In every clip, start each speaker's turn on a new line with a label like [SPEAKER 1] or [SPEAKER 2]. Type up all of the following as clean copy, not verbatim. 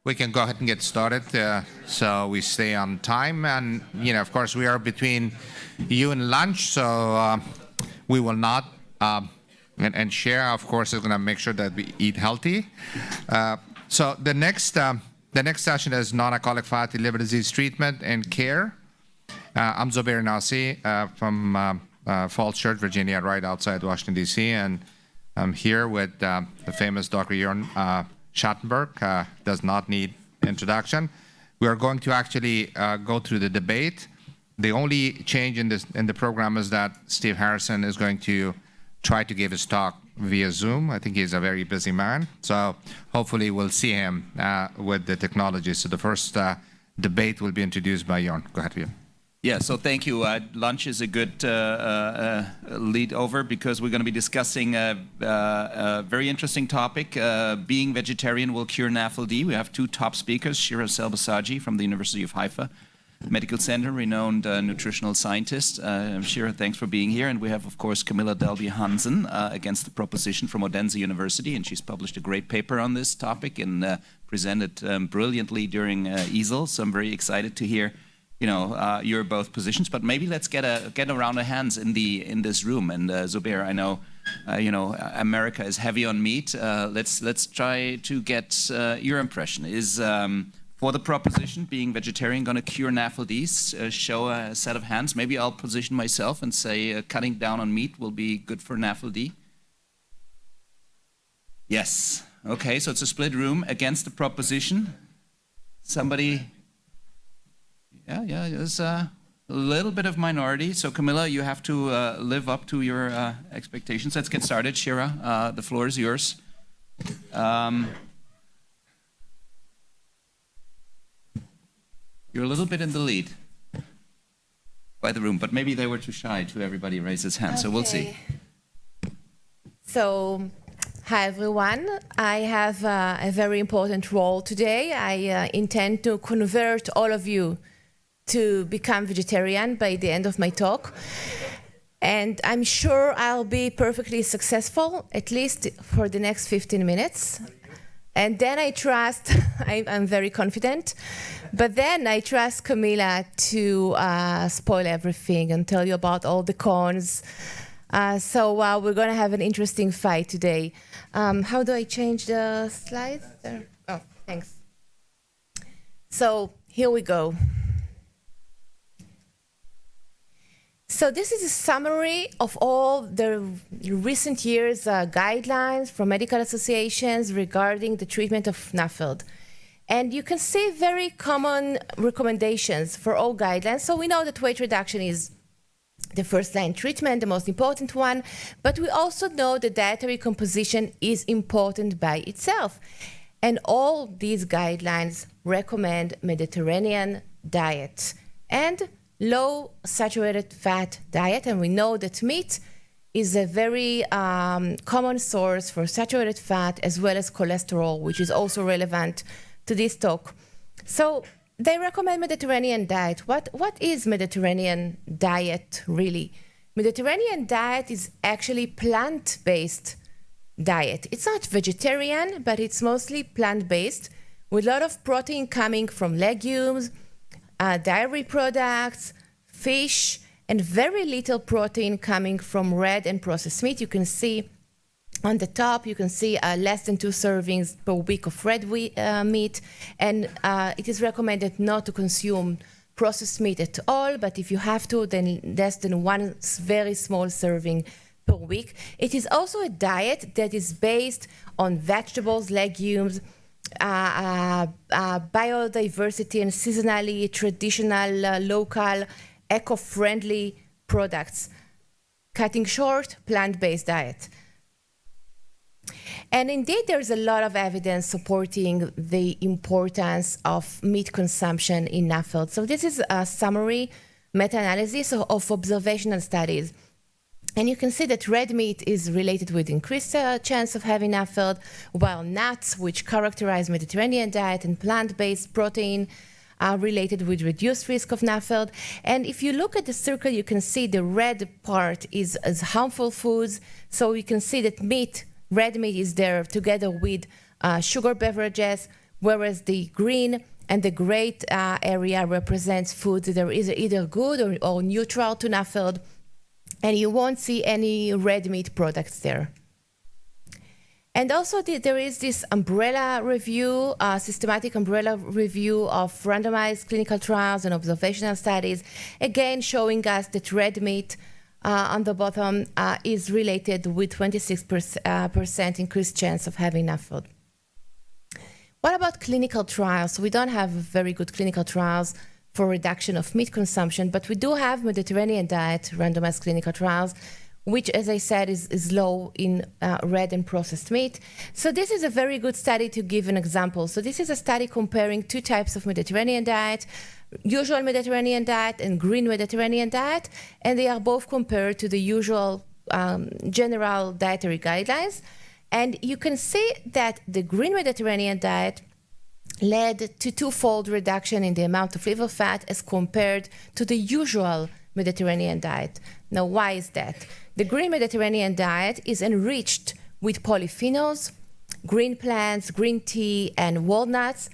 [SPEAKER 1] We can go ahead and get started, so we stay on time. And, of course, we are between you and lunch, so we will not, and Share, of course, is going to make sure that we eat healthy. So the next session is non-alcoholic fatty liver disease treatment and care. I'm Zubair Nasi from Falls Church, Virginia, right outside Washington, D.C., and I'm here with the famous Dr. Jörn Schattenberg, does not need introduction. We are going to actually go through the debate. The only change in the program is that Steve Harrison is going to try to give his talk via Zoom. I think he's a very busy man, so hopefully we'll see him with the technology. So the first debate will be introduced by Jörn. Go ahead, Jörn.
[SPEAKER 2] Yeah, so thank you. Lunch is a good lead over because we're going to be discussing a very interesting topic. Being vegetarian will cure NAFLD. We have two top speakers, Shira Selbasaji from the University of Haifa Medical Center, renowned nutritional scientist. Shira, thanks for being here. And we have, of course, Camilla Delby Hansen against the proposition from Odense University, and she's published a great paper on this topic and presented brilliantly during EASL. So I'm very excited to hear your both positions, but maybe let's get a round of hands in this room. And Zubair, I know America is heavy on meat. Let's try to get your impression. Is for the proposition being vegetarian going to cure NAFLDs? Show a set of hands. Maybe I'll position myself and say cutting down on meat will be good for NAFLD. Yes. Okay. So it's a split room against the proposition. Somebody. Yeah, there's a little bit of minority. So Camilla, you have to live up to your expectations. Let's get started. Shira, the floor is yours. You're a little bit in the lead by the room, but maybe they were too shy to everybody raise his hand, so we'll see.
[SPEAKER 3] So, hi everyone. I have a very important role today. I intend to convert all of you to become vegetarian by the end of my talk. And I'm sure I'll be perfectly successful, at least for the next 15 minutes. And then I trust, I'm very confident, but then I trust Camilla to spoil everything and tell you about all the cons. So we're going to have an interesting fight today. How do I change the slides? Oh, thanks. So here we go. So this is a summary of all the recent years' guidelines from medical associations regarding the treatment of NAFLD. And you can see very common recommendations for all guidelines. So we know that weight reduction is the first-line treatment, the most important one, but we also know that dietary composition is important by itself. And all these guidelines recommend Mediterranean diet and low saturated fat diet, and we know that meat is a very common source for saturated fat as well as cholesterol, which is also relevant to this talk. So they recommend Mediterranean diet. What is Mediterranean diet really? Mediterranean diet is actually plant-based diet. It's not vegetarian, but it's mostly plant-based with a lot of protein coming from legumes, dairy products, fish, and very little protein coming from red and processed meat. You can see on the top, you can see less than 2 servings per week of red meat, and it is recommended not to consume processed meat at all, but if you have to, then less than 1 very small serving per week. It is also a diet that is based on vegetables, legumes, biodiversity and seasonally traditional, local, eco-friendly products. Cutting short, plant-based diet. And indeed, there's a lot of evidence supporting the importance of meat consumption in NAFLD. So this is a summary meta-analysis of observational studies. And you can see that red meat is related with increased chance of having NAFLD, while nuts, which characterize Mediterranean diet, and plant-based protein are related with reduced risk of NAFLD. And if you look at the circle, you can see the red part is harmful foods. So you can see that red meat is there together with sugar beverages, whereas the green and the gray area represents foods that are either good or neutral to NAFLD. And you won't see any red meat products there. And also there is this umbrella review, systematic umbrella review of randomized clinical trials and observational studies, again showing us that red meat on the bottom is related with 26% increased chance of having NAFLD. What about clinical trials? So we don't have very good clinical trials for reduction of meat consumption, but we do have Mediterranean diet randomized clinical trials, which, as I said, is low in red and processed meat. So this is a very good study to give an example. So this is a study comparing two types of Mediterranean diet, usual Mediterranean diet and green Mediterranean diet, and they are both compared to the usual general dietary guidelines. And you can see that the green Mediterranean diet led to twofold reduction in the amount of liver fat as compared to the usual Mediterranean diet. Now, why is that? The green Mediterranean diet is enriched with polyphenols, green plants, green tea, and walnuts,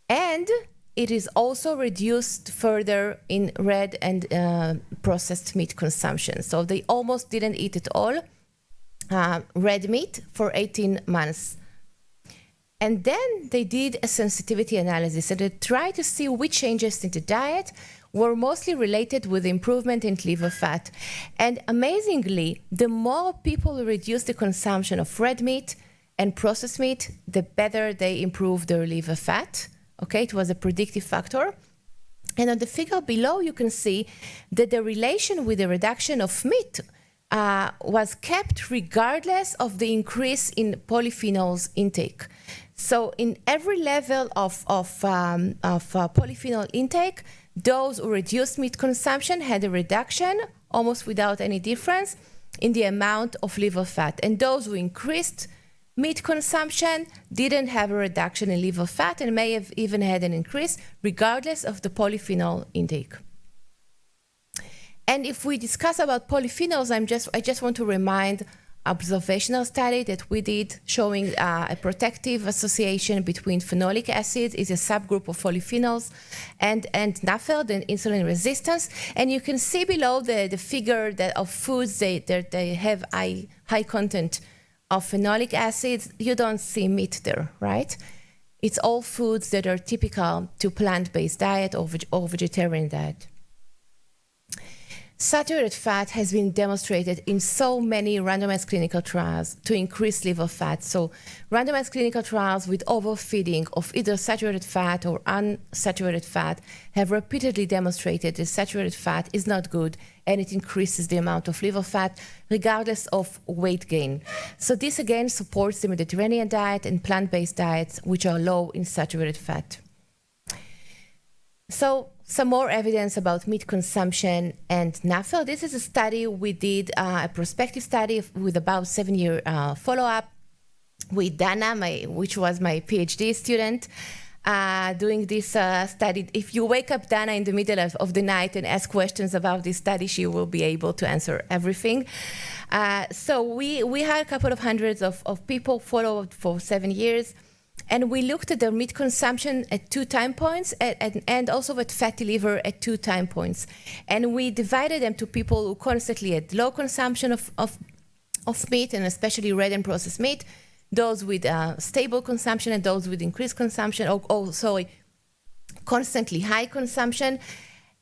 [SPEAKER 3] and it is also reduced further in red and processed meat consumption. So they almost didn't eat at all red meat for 18 months. And then they did a sensitivity analysis, and they tried to see which changes in the diet were mostly related with improvement in liver fat. And amazingly, the more people reduced the consumption of red meat and processed meat, the better they improved their liver fat. Okay, it was a predictive factor. And on the figure below, you can see that the relation with the reduction of meat was kept regardless of the increase in polyphenols intake. So in every level of polyphenol intake, those who reduced meat consumption had a reduction, almost without any difference, in the amount of liver fat. And those who increased meat consumption didn't have a reduction in liver fat and may have even had an increase, regardless of the polyphenol intake. And if we discuss about polyphenols, I just want to remind observational study that we did showing a protective association between phenolic acid is a subgroup of polyphenols and NAFLD and insulin resistance. And you can see below the figure that of foods that they have high content of phenolic acids. You don't see meat there, right? It's all foods that are typical to plant-based diet or vegetarian diet. Saturated fat has been demonstrated in so many randomized clinical trials to increase liver fat. So randomized clinical trials with overfeeding of either saturated fat or unsaturated fat have repeatedly demonstrated that saturated fat is not good and it increases the amount of liver fat regardless of weight gain. So this again supports the Mediterranean diet and plant-based diets which are low in saturated fat. So some more evidence about meat consumption and NAFLD. This is a study we did, a prospective study with about 7-year follow-up with Dana, which was my PhD student, doing this study. If you wake up Dana in the middle of the night and ask questions about this study, she will be able to answer everything. So we had a couple of hundreds of people followed for 7 years. And we looked at their meat consumption at 2 time points and also at fatty liver at 2 time points. And we divided them to people who constantly had low consumption of meat, and especially red and processed meat, those with stable consumption and those with increased consumption, constantly high consumption,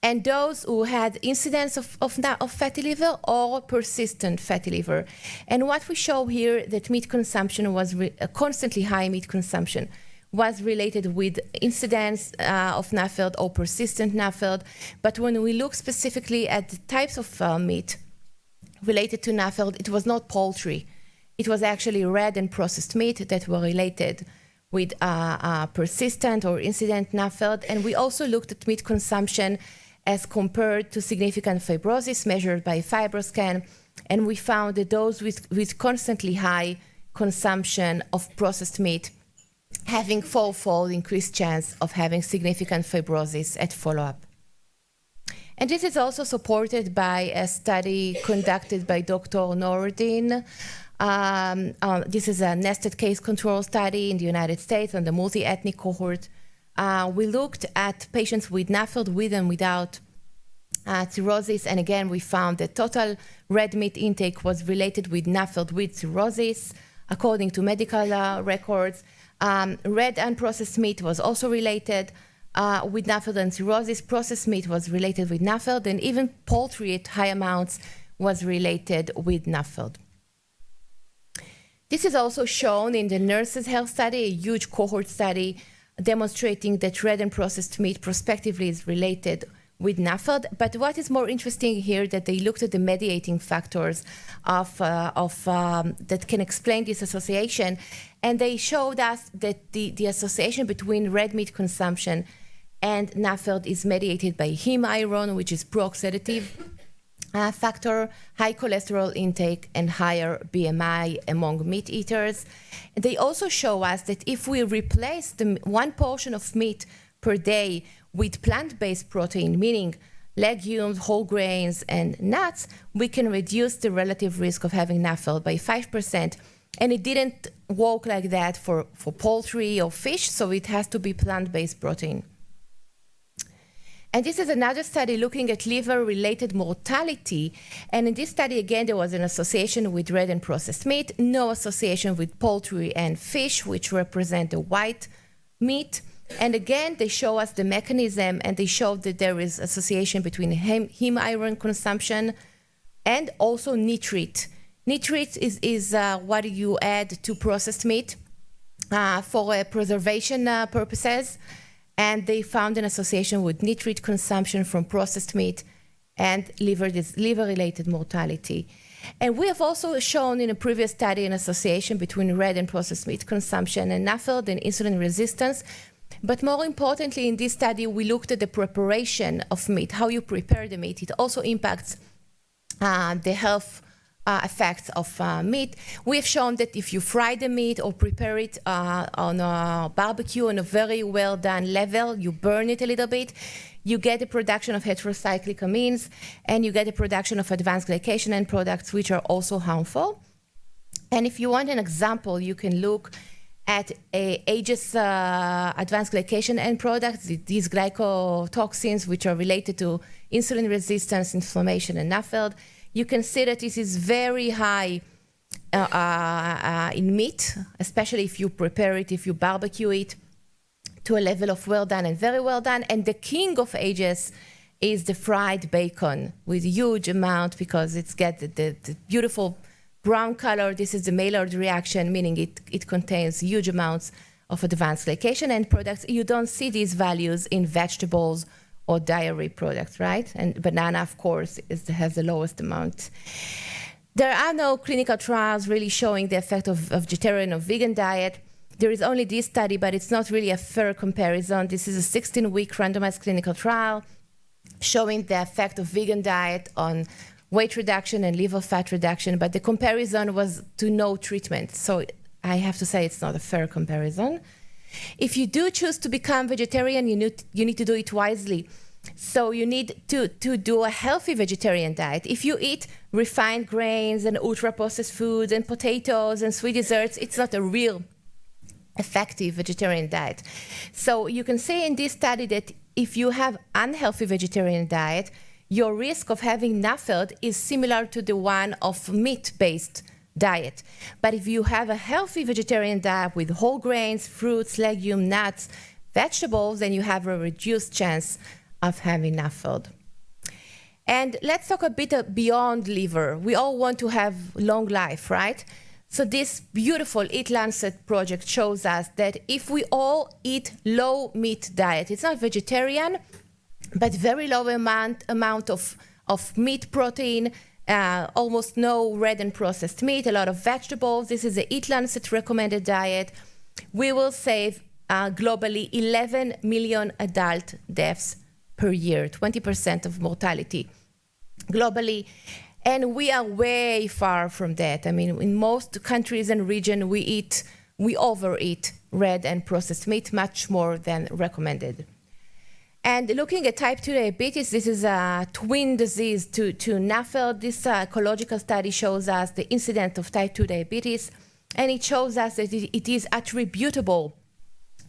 [SPEAKER 3] and those who had incidence of fatty liver or persistent fatty liver. And what we show here, that meat consumption was constantly high meat consumption was related with incidence of NAFLD or persistent NAFLD. But when we look specifically at the types of meat related to NAFLD, it was not poultry. It was actually red and processed meat that were related with persistent or incident NAFLD. And we also looked at meat consumption as compared to significant fibrosis measured by FibroScan, and we found that those with constantly high consumption of processed meat having fourfold increased chance of having significant fibrosis at follow-up. And this is also supported by a study conducted by Dr. Nordin. This is a nested case control study in the United States on the multi-ethnic cohort. We looked at patients with NAFLD with and without cirrhosis, and again, we found that total red meat intake was related with NAFLD with cirrhosis, according to medical records. Red unprocessed meat was also related with NAFLD and cirrhosis. Processed meat was related with NAFLD, and even poultry at high amounts was related with NAFLD. This is also shown in the Nurses' Health Study, a huge cohort study demonstrating that red and processed meat prospectively is related with NAFLD. But what is more interesting here that they looked at the mediating factors that can explain this association, and they showed us that the association between red meat consumption and NAFLD is mediated by heme iron, which is pro-oxidative factor, high cholesterol intake, and higher BMI among meat eaters. And they also show us that if we replace the one portion of meat per day with plant-based protein, meaning legumes, whole grains, and nuts, we can reduce the relative risk of having NAFLD by 5%. And it didn't work like that for poultry or fish, so it has to be plant-based protein. And this is another study looking at liver-related mortality. And in this study, again, there was an association with red and processed meat, no association with poultry and fish, which represent the white meat. And again, they show us the mechanism, and they showed that there is association between heme iron consumption and also nitrite. Nitrite is what you add to processed meat for preservation purposes. And they found an association with nitrite consumption from processed meat and liver-related mortality. And we have also shown in a previous study an association between red and processed meat consumption and NAFLD and insulin resistance. But more importantly, in this study, we looked at the preparation of meat, how you prepare the meat. It also impacts the health effects of meat. We have shown that if you fry the meat or prepare it on a barbecue on a very well done level, you burn it a little bit, you get the production of heterocyclic amines, and you get the production of advanced glycation end products, which are also harmful. And if you want an example, you can look at Aegis advanced glycation end products, these glycotoxins, which are related to insulin resistance, inflammation, and NAFLD. You can see that this is very high in meat, especially if you prepare it, if you barbecue it to a level of well done and very well done. And the king of Aegis is the fried bacon with huge amount, because it's got the beautiful brown color. This is the Maillard reaction, meaning it contains huge amounts of advanced glycation end products. You don't see these values in vegetables or dairy products, right? And banana, of course, has the lowest amount. There are no clinical trials really showing the effect of vegetarian or vegan diet. There is only this study, but it's not really a fair comparison. This is a 16-week randomized clinical trial showing the effect of vegan diet on weight reduction and liver fat reduction, but the comparison was to no treatment. So I have to say it's not a fair comparison. If you do choose to become vegetarian, you need to do it wisely. So you need to do a healthy vegetarian diet. If you eat refined grains and ultra-processed foods and potatoes and sweet desserts, it's not a real effective vegetarian diet. So you can say in this study that if you have unhealthy vegetarian diet, your risk of having NAFLD is similar to the one of meat-based diet. But if you have a healthy vegetarian diet with whole grains, fruits, legumes, nuts, vegetables, then you have a reduced chance of having NAFLD. And let's talk a bit beyond liver. We all want to have long life, right? So this beautiful Eat Lancet project shows us that if we all eat low meat diet, it's not vegetarian, but very low amount of meat protein, almost no red and processed meat, a lot of vegetables. This is the Eat Lancet recommended diet. We will save globally 11 million adult deaths per year, 20% of mortality globally. And we are way far from that. I mean, in most countries and regions, we overeat red and processed meat much more than recommended. And looking at type 2 diabetes, this is a twin disease to NAFLD. This ecological study shows us the incidence of type 2 diabetes, and it shows us that it is attributable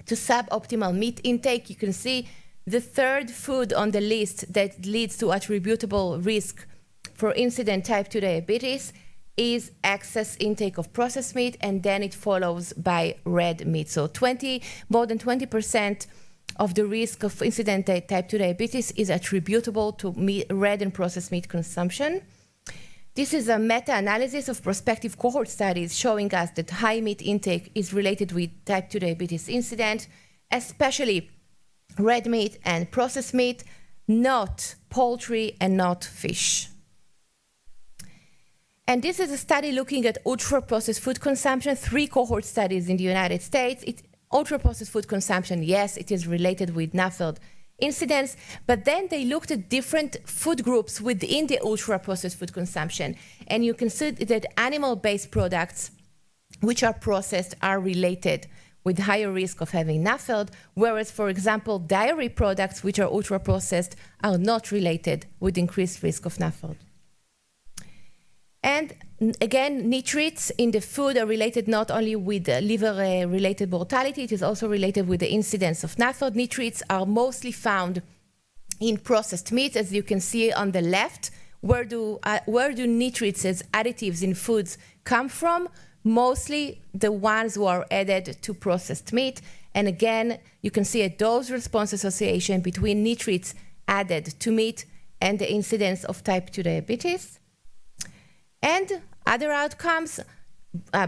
[SPEAKER 3] to suboptimal meat intake. You can see the third food on the list that leads to attributable risk for incident type 2 diabetes is excess intake of processed meat, and then it follows by red meat. So more than 20% of the risk of incident type 2 diabetes is attributable to red and processed meat consumption. This is a meta-analysis of prospective cohort studies showing us that high meat intake is related with type 2 diabetes incident, especially red meat and processed meat, not poultry and not fish. And this is a study looking at ultra-processed food consumption, 3 cohort studies in the United States. Ultra-processed food consumption, yes, it is related with NAFLD incidence, but then they looked at different food groups within the ultra-processed food consumption. And you can see that animal-based products, which are processed, are related with higher risk of having NAFLD, whereas, for example, dairy products, which are ultra-processed, are not related with increased risk of NAFLD. And again, nitrates in the food are related not only with liver-related mortality, it is also related with the incidence of NAFLD. Nitrates are mostly found in processed meats, as you can see on the left. Where do nitrates as additives in foods come from? Mostly the ones who are added to processed meat. And again, you can see a dose-response association between nitrates added to meat and the incidence of type 2 diabetes. And other outcomes,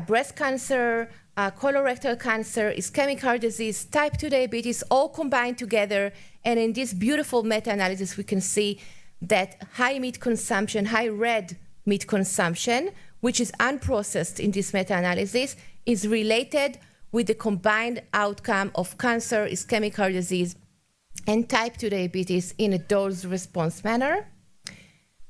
[SPEAKER 3] breast cancer, colorectal cancer, ischemic heart disease, type 2 diabetes, all combined together. And in this beautiful meta-analysis, we can see that high meat consumption, high red meat consumption, which is unprocessed in this meta-analysis, is related with the combined outcome of cancer, ischemic heart disease, and type 2 diabetes in a dose-response manner.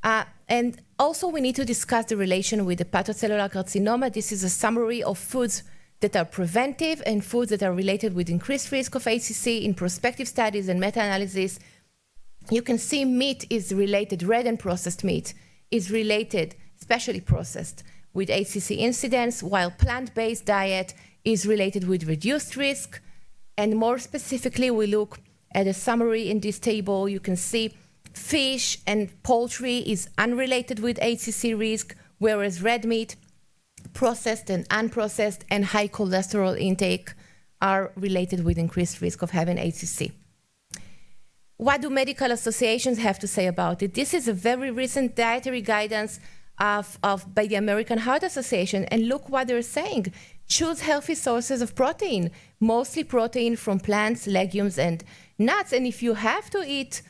[SPEAKER 3] And also, we need to discuss the relation with the hepatocellular carcinoma. This is a summary of foods that are preventive and foods that are related with increased risk of HCC in prospective studies and meta-analysis. You can see meat is related, red and processed meat is related, especially processed, with HCC incidence, while plant-based diet is related with reduced risk. And more specifically, we look at a summary in this table. You can see fish and poultry is unrelated with HCC risk, whereas red meat, processed and unprocessed, and high cholesterol intake are related with increased risk of having HCC. What do medical associations have to say about it? This is a very recent dietary guidance by the American Heart Association, and look what they're saying. Choose healthy sources of protein, mostly protein from plants, legumes, and nuts. And if you have to eat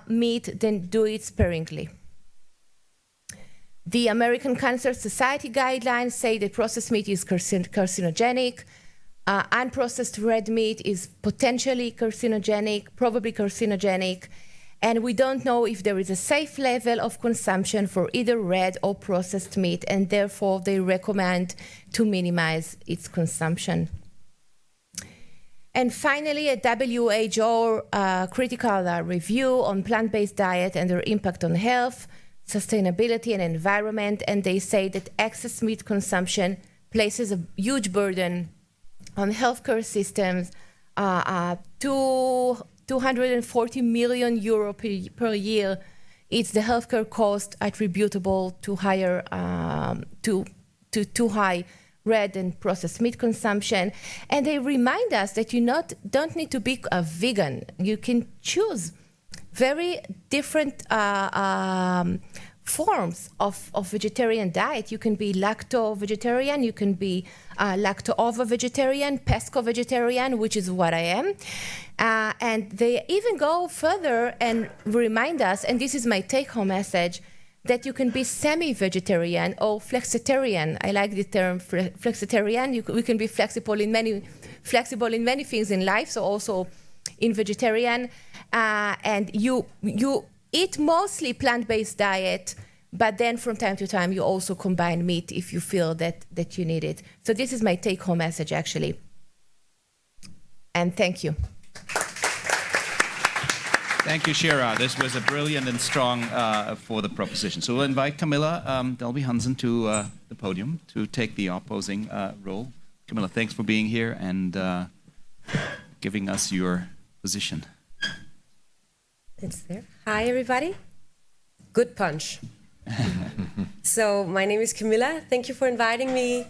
[SPEAKER 3] meat, then do it sparingly. The American Cancer Society guidelines say that processed meat is carcinogenic. Unprocessed red meat is potentially carcinogenic, probably carcinogenic. And we don't know if there is a safe level of consumption for either red or processed meat, and therefore they recommend to minimize its consumption. And finally, a WHO critical review on plant-based diet and their impact on health, sustainability, and environment. And they say that excess meat consumption places a huge burden on healthcare systems, 240 million euro per year. It's the healthcare cost attributable to higher, too high red and processed meat consumption. And they remind us that you don't need to be a vegan. You can choose very different forms of vegetarian diet. You can be lacto-vegetarian, you can be lacto-ovo-vegetarian, pesco-vegetarian, which is what I am. And they even go further and remind us, and this is my take-home message, that you can be semi-vegetarian or flexitarian. I like the term flexitarian. We can be flexible in many things in life, so also in vegetarian. and you eat mostly plant-based diet, but then from time to time you also combine meat if you feel that you need it. So this is my take-home message, actually. And thank you.
[SPEAKER 2] Thank you, Shira. This was a brilliant and strong for the proposition. So we'll invite Camilla Delby Hansen to the podium to take the opposing role. Camilla, thanks for being here and giving us your position.
[SPEAKER 4] It's there. Hi, everybody. Good punch. So my name is Camilla. Thank you for inviting me.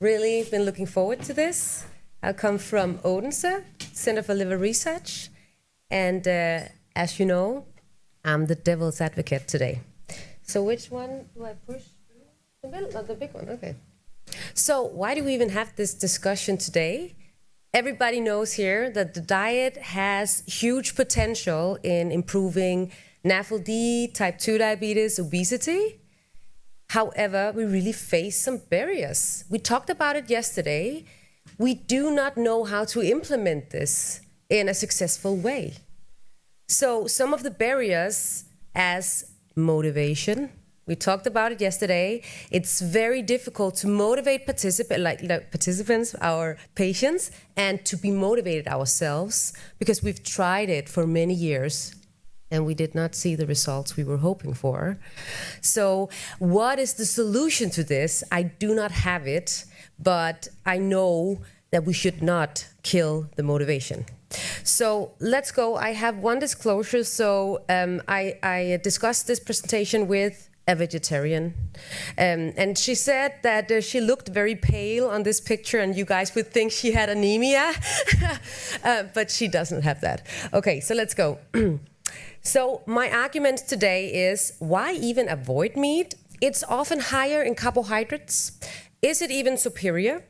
[SPEAKER 4] Really been looking forward to this. I come from Odense, Center for Liver Research. And as you know, I'm the devil's advocate today. So which one do I push? The middle, not the big one, okay. So why do we even have this discussion today? Everybody knows here that the diet has huge potential in improving NAFLD, type 2 diabetes, obesity. However, we really face some barriers. We talked about it yesterday. We do not know how to implement this in a successful way. So some of the barriers as motivation, we talked about it yesterday. It's very difficult to motivate participants, our patients, and to be motivated ourselves because we've tried it for many years and we did not see the results we were hoping for. So what is the solution to this? I do not have it, but I know that we should not kill the motivation. So let's go. I have one disclosure. So I discussed this presentation with a vegetarian. And she said that she looked very pale on this picture and you guys would think she had anemia, but she doesn't have that. Okay, so let's go. So my argument today is why even avoid meat? It's often higher in carbohydrates. Is it even superior?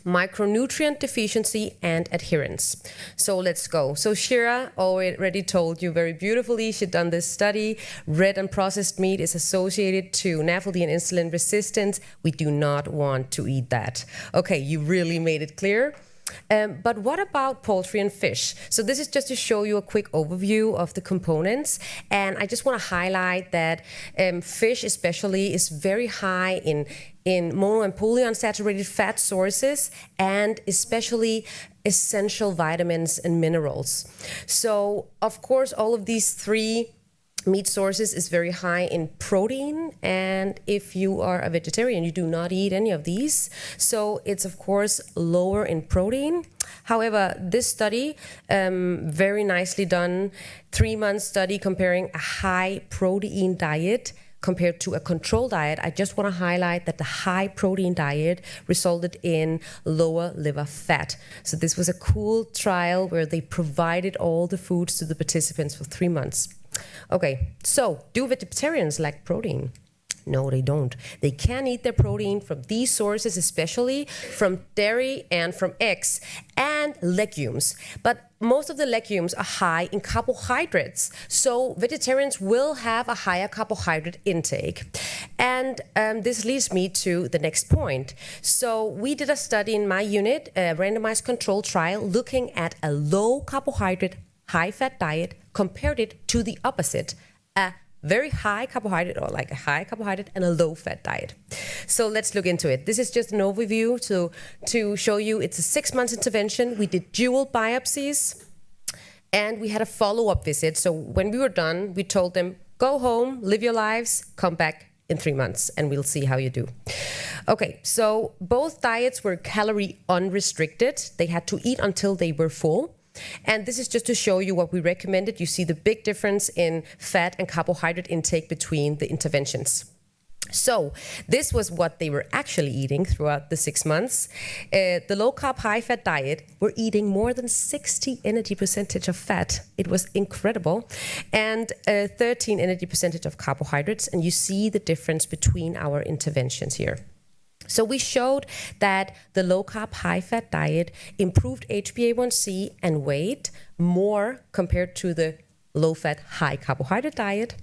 [SPEAKER 4] Micronutrient deficiency and adherence. So let's go. So Shira already told you very beautifully, she'd done this study. Red and processed meat is associated to NAFLD and insulin resistance. We do not want to eat that. Okay, you really made it clear. But what about poultry and fish? So this is just to show you a quick overview of the components. And I just want to highlight that fish especially is very high in mono and polyunsaturated fat sources and especially essential vitamins and minerals. So of course, all of these three meat sources is very high in protein, and if you are a vegetarian, you do not eat any of these. So it's of course lower in protein. However, this study, very nicely done, 3-month study comparing a high protein diet compared to a control diet. I just want to highlight that the high protein diet resulted in lower liver fat. So this was a cool trial where they provided all the foods to the participants for 3 months. Okay, so do vegetarians like protein? No, they don't. They can eat their protein from these sources, especially from dairy and from eggs and legumes. But most of the legumes are high in carbohydrates. So vegetarians will have a higher carbohydrate intake. And this leads me to the next point. So we did a study in my unit, a randomized control trial, looking at a low carbohydrate, high fat diet, compared it to the opposite, a very high carbohydrate or like a high carbohydrate and a low fat diet. So let's look into it. This is just an overview to show you it's a 6-month intervention. We did dual biopsies and we had a follow-up visit. So when we were done, we told them, go home, live your lives, come back in 3 months and we'll see how you do. Okay, so both diets were calorie unrestricted. They had to eat until they were full. And this is just to show you what we recommended. You see the big difference in fat and carbohydrate intake between the interventions. So this was what they were actually eating throughout the 6 months. The low-carb, high-fat diet were eating more than 60 energy percentage of fat. It was incredible. And 13 energy percentage of carbohydrates. And you see the difference between our interventions here. So we showed that the low-carb, high-fat diet improved HbA1c and weight more compared to the low-fat, high-carbohydrate diet.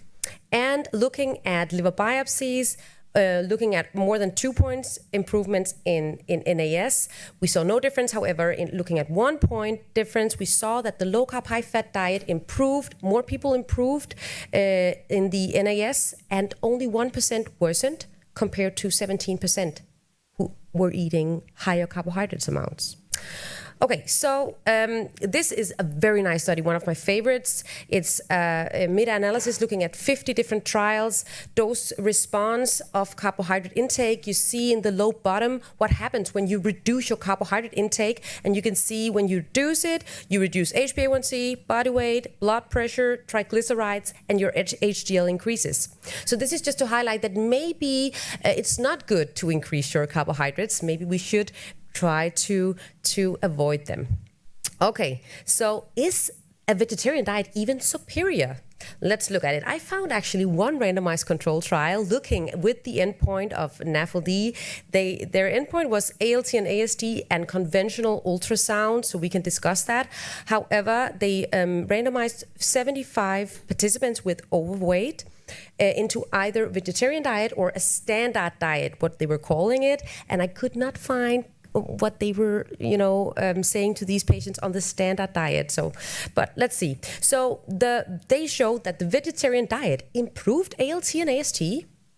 [SPEAKER 4] And looking at liver biopsies, looking at more than 2 points improvements in NAS. We saw no difference, however, in looking at 1 point difference, we saw that the low-carb, high-fat diet improved, more people improved in the NAS, and only 1% worsened compared to 17% who were eating higher carbohydrates amounts. Okay, so this is a very nice study, one of my favorites. It's a meta-analysis looking at 50 different trials, dose response of carbohydrate intake. You see in the low bottom what happens when you reduce your carbohydrate intake, and you can see when you reduce it, you reduce HbA1c, body weight, blood pressure, triglycerides, and your HDL increases. So this is just to highlight that maybe it's not good to increase your carbohydrates. Maybe we should try to avoid them. Okay, so is a vegetarian diet even superior? Let's look at it. I found actually one randomized control trial looking with the endpoint of NAFLD. Their endpoint was ALT and AST and conventional ultrasound, so we can discuss that. However, they randomized 75 participants with overweight into either vegetarian diet or a standard diet, what they were calling it, and I could not find what they were, saying to these patients on the standard diet. So, but let's see. So they showed that the vegetarian diet improved ALT and AST.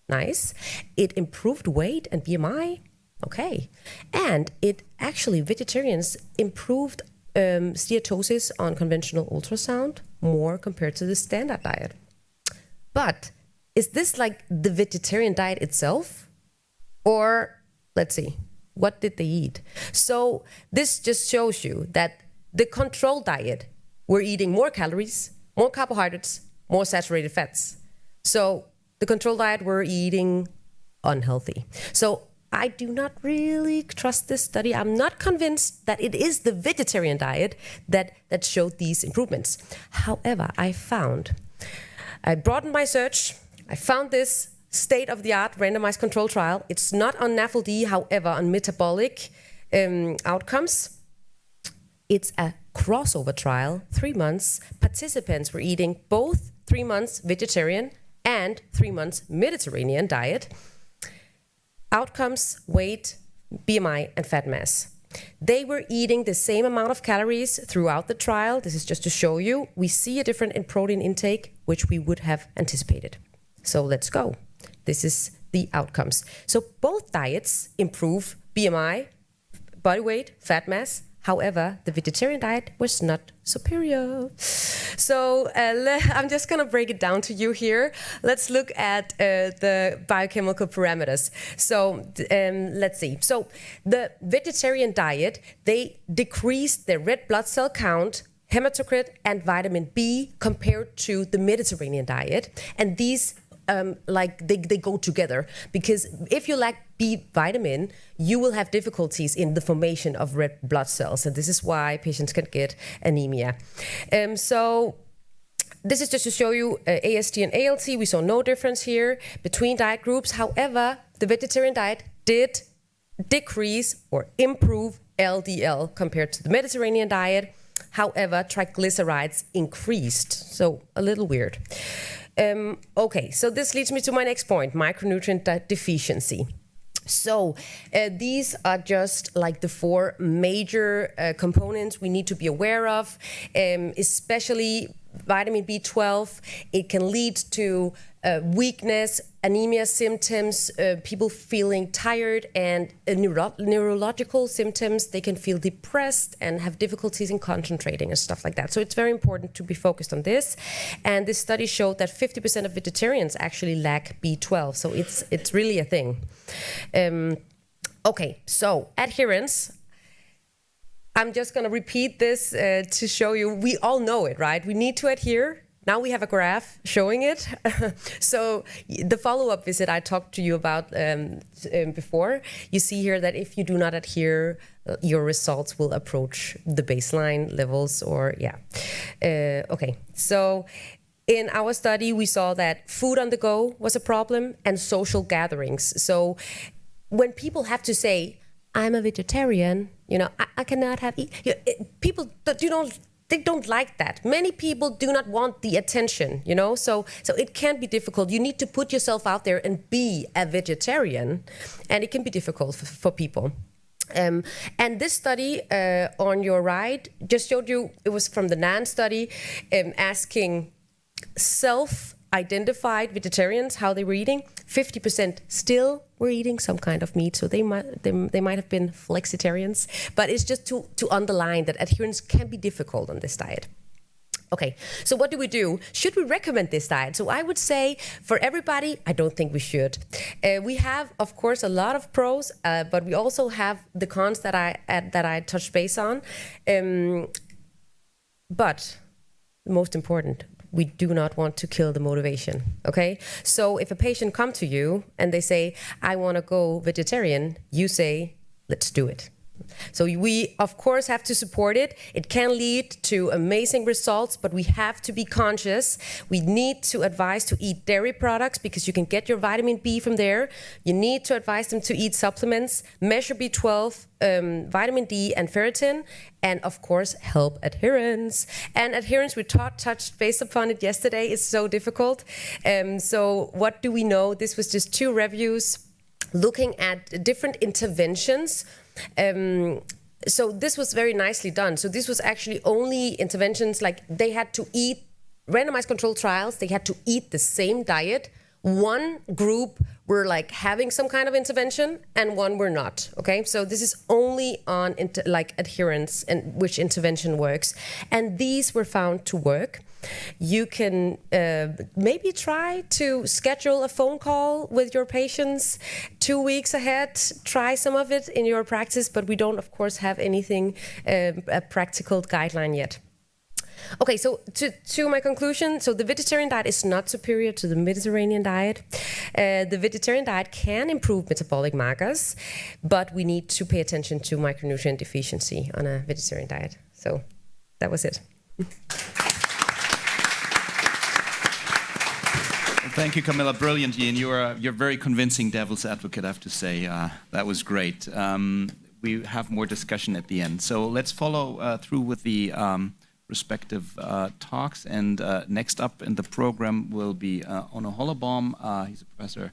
[SPEAKER 4] Nice. It improved weight and BMI. Okay. And it actually, vegetarians improved steatosis on conventional ultrasound more compared to the standard diet. But is this like the vegetarian diet itself? Or, let's see. What did they eat? So this just shows you that the control diet, we're eating more calories, more carbohydrates, more saturated fats. So the control diet, we're eating unhealthy. So I do not really trust this study. I'm not convinced that it is the vegetarian diet that showed these improvements. However, I broadened my search. I found this state-of-the-art randomized control trial. It's not on NAFLD, however, on metabolic outcomes. It's a crossover trial, 3 months. Participants were eating both 3 months vegetarian and 3 months Mediterranean diet. Outcomes, weight, BMI, and fat mass. They were eating the same amount of calories throughout the trial. This is just to show you. We see a difference in protein intake, which we would have anticipated. So let's go. This is the outcomes. So both diets improve BMI, body weight, fat mass. However, the vegetarian diet was not superior. So I'm just going to break it down to you here. Let's look at the biochemical parameters. So let's see. So the vegetarian diet, they decreased their red blood cell count, hematocrit, and vitamin B compared to the Mediterranean diet. And these they go together, because if you lack B vitamin, you will have difficulties in the formation of red blood cells, and this is why patients can get anemia. So this is just to show you AST and ALT. We saw no difference here between diet groups. However, the vegetarian diet did decrease or improve LDL compared to the Mediterranean diet. However, triglycerides increased, so a little weird. Okay, so this leads me to my next point, micronutrient deficiency. So these are just like the 4 major components we need to be aware of, especially vitamin B12. It can lead to weakness, anemia symptoms, people feeling tired, and neurological symptoms. They can feel depressed and have difficulties in concentrating and stuff like that. So it's very important to be focused on this. And this study showed that 50% of vegetarians actually lack B12. So it's really a thing. Okay, so adherence. I'm just going to repeat this to show you. We all know it, right? We need to adhere. Now we have a graph showing it. So the follow-up visit I talked to you about before, you see here that if you do not adhere, your results will approach the baseline levels, or okay. So in our study, we saw that food on the go was a problem and social gatherings. So when people have to say, I'm a vegetarian, I cannot have people that they don't like that. Many people do not want the attention, you know, so it can be difficult. You need to put yourself out there and be a vegetarian, and it can be difficult for people. And this study on your right just showed you, it was from the NAN study, asking self-identified vegetarians how they were eating. 50% still were eating some kind of meat, so they might have been flexitarians. But it's just to underline that adherence can be difficult on this diet. Okay, so what do we do? Should we recommend this diet? So I would say for everybody, I don't think we should. We have, of course, a lot of pros, but we also have the cons that I touched base on. But most important, we do not want to kill the motivation, okay? So if a patient comes to you and they say, I want to go vegetarian, you say, let's do it. So we, of course, have to support it. It can lead to amazing results, but we have to be conscious. We need to advise to eat dairy products because you can get your vitamin B from there. You need to advise them to eat supplements, measure B12, vitamin D, and ferritin, and of course, help adherence. And adherence, we touched based upon it yesterday, is so difficult. So what do we know? This was just 2 reviews looking at different interventions. So this was very nicely done. So this was actually only interventions, like they had to eat, randomized controlled trials, they had to eat the same diet. One group were like having some kind of intervention and one were not, okay? So this is only on like adherence and which intervention works. And these were found to work. You can maybe try to schedule a phone call with your patients 2 weeks ahead. Try some of it in your practice, but we don't, of course, have anything, a practical guideline yet. Okay, so to my conclusion, so the vegetarian diet is not superior to the Mediterranean diet. The vegetarian diet can improve metabolic markers, but we need to pay attention to micronutrient deficiency on a vegetarian diet. So that was it.
[SPEAKER 2] Thank you, Camilla. Brilliant, Ian. You're very convincing devil's advocate, I have to say. That was great. We have more discussion at the end. So let's follow through with the respective talks. And next up in the program will be Onno Holleboom. He's a professor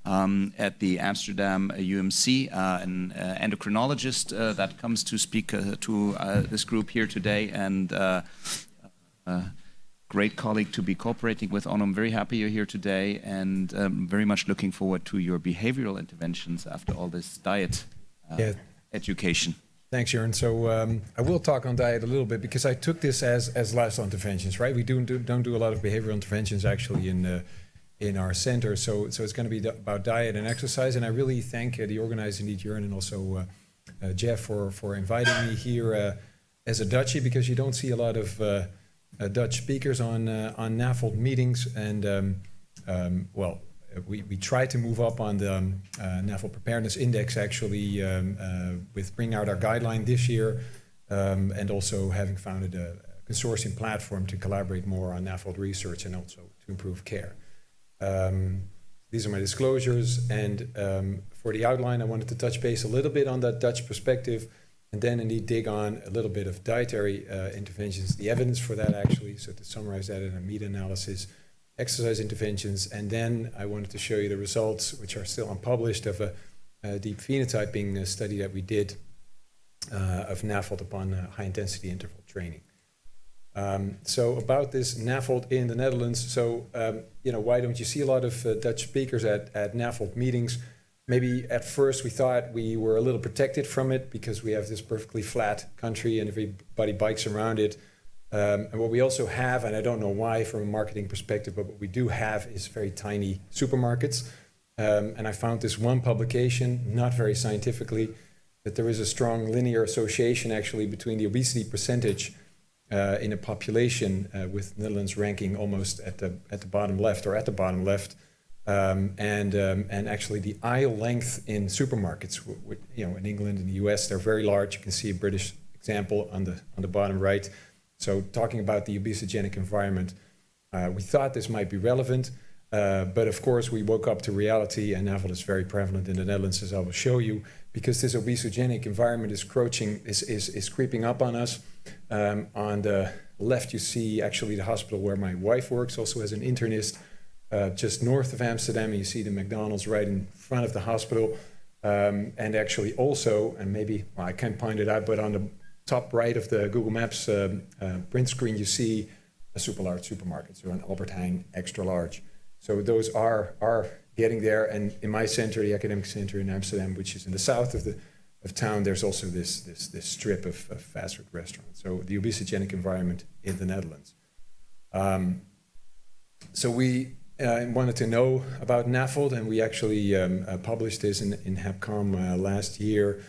[SPEAKER 2] at the Amsterdam UMC, an endocrinologist that comes to speak to this group here today. And great colleague to be cooperating with. Onno, I'm very happy you're here today and very much looking forward to your behavioral interventions after all this diet education.
[SPEAKER 5] Thanks, Jörn. So I will talk on diet a little bit because I took this as lifestyle interventions, right? We don't do a lot of behavioral interventions actually in our center. So it's going to be about diet and exercise. And I really thank the organizer, indeed, Jörn, and also Jeff for inviting me here as a Dutchie, because you don't see a lot of Dutch speakers on NAFLD meetings, and we try to move up on the NAFLD Preparedness Index actually with bringing out our guideline this year, and also having founded a consortium platform to collaborate more on NAFLD research and also to improve care. These are my disclosures, and for the outline, I wanted to touch base a little bit on that Dutch perspective, and then indeed dig on a little bit of dietary interventions, the evidence for that actually, so to summarize that in a meta-analysis, exercise interventions, and then I wanted to show you the results, which are still unpublished, of a deep phenotyping study that we did of NAFLD upon high-intensity interval training. So about this NAFLD in the Netherlands, so why don't you see a lot of Dutch speakers at NAFLD meetings? Maybe at first we thought we were a little protected from it because we have this perfectly flat country and everybody bikes around it. And what we also have, and I don't know why from a marketing perspective, but what we do have is very tiny supermarkets. And I found this one publication, not very scientifically, that there is a strong linear association actually between the obesity percentage in a population with Netherlands ranking almost at the bottom left or at the bottom left. And actually the aisle length in supermarkets, in England and the US, they're very large. You can see a British example on the bottom right. So talking about the obesogenic environment, we thought this might be relevant, but of course we woke up to reality, and NAFLD is very prevalent in the Netherlands, as I will show you, because this obesogenic environment is creeping up on us. On the left, you see actually the hospital where my wife works, also as an internist, just north of Amsterdam. You see the McDonald's right in front of the hospital. And actually also, and maybe, well, I can't point it out, but on the top right of the Google Maps print screen, you see a super large supermarket, so an Albert Heijn extra large. So those are getting there. And in my center, the academic center in Amsterdam, which is in the south of town, there's also this strip of fast food restaurants. So the obesogenic environment in the Netherlands. So we wanted to know about NAFLD, and we actually published this in HepCom last year,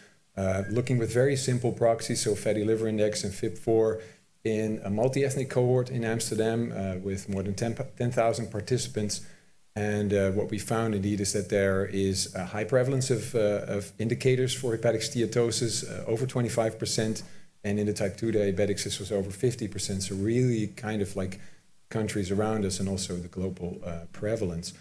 [SPEAKER 5] looking with very simple proxies, so fatty liver index and FIB4, in a multi-ethnic cohort in Amsterdam with more than 10,000 participants. And what we found indeed is that there is a high prevalence of indicators for hepatic steatosis, over 25%, and in the type 2 diabetics this was over 50%, so really kind of like countries around us and also the global prevalence.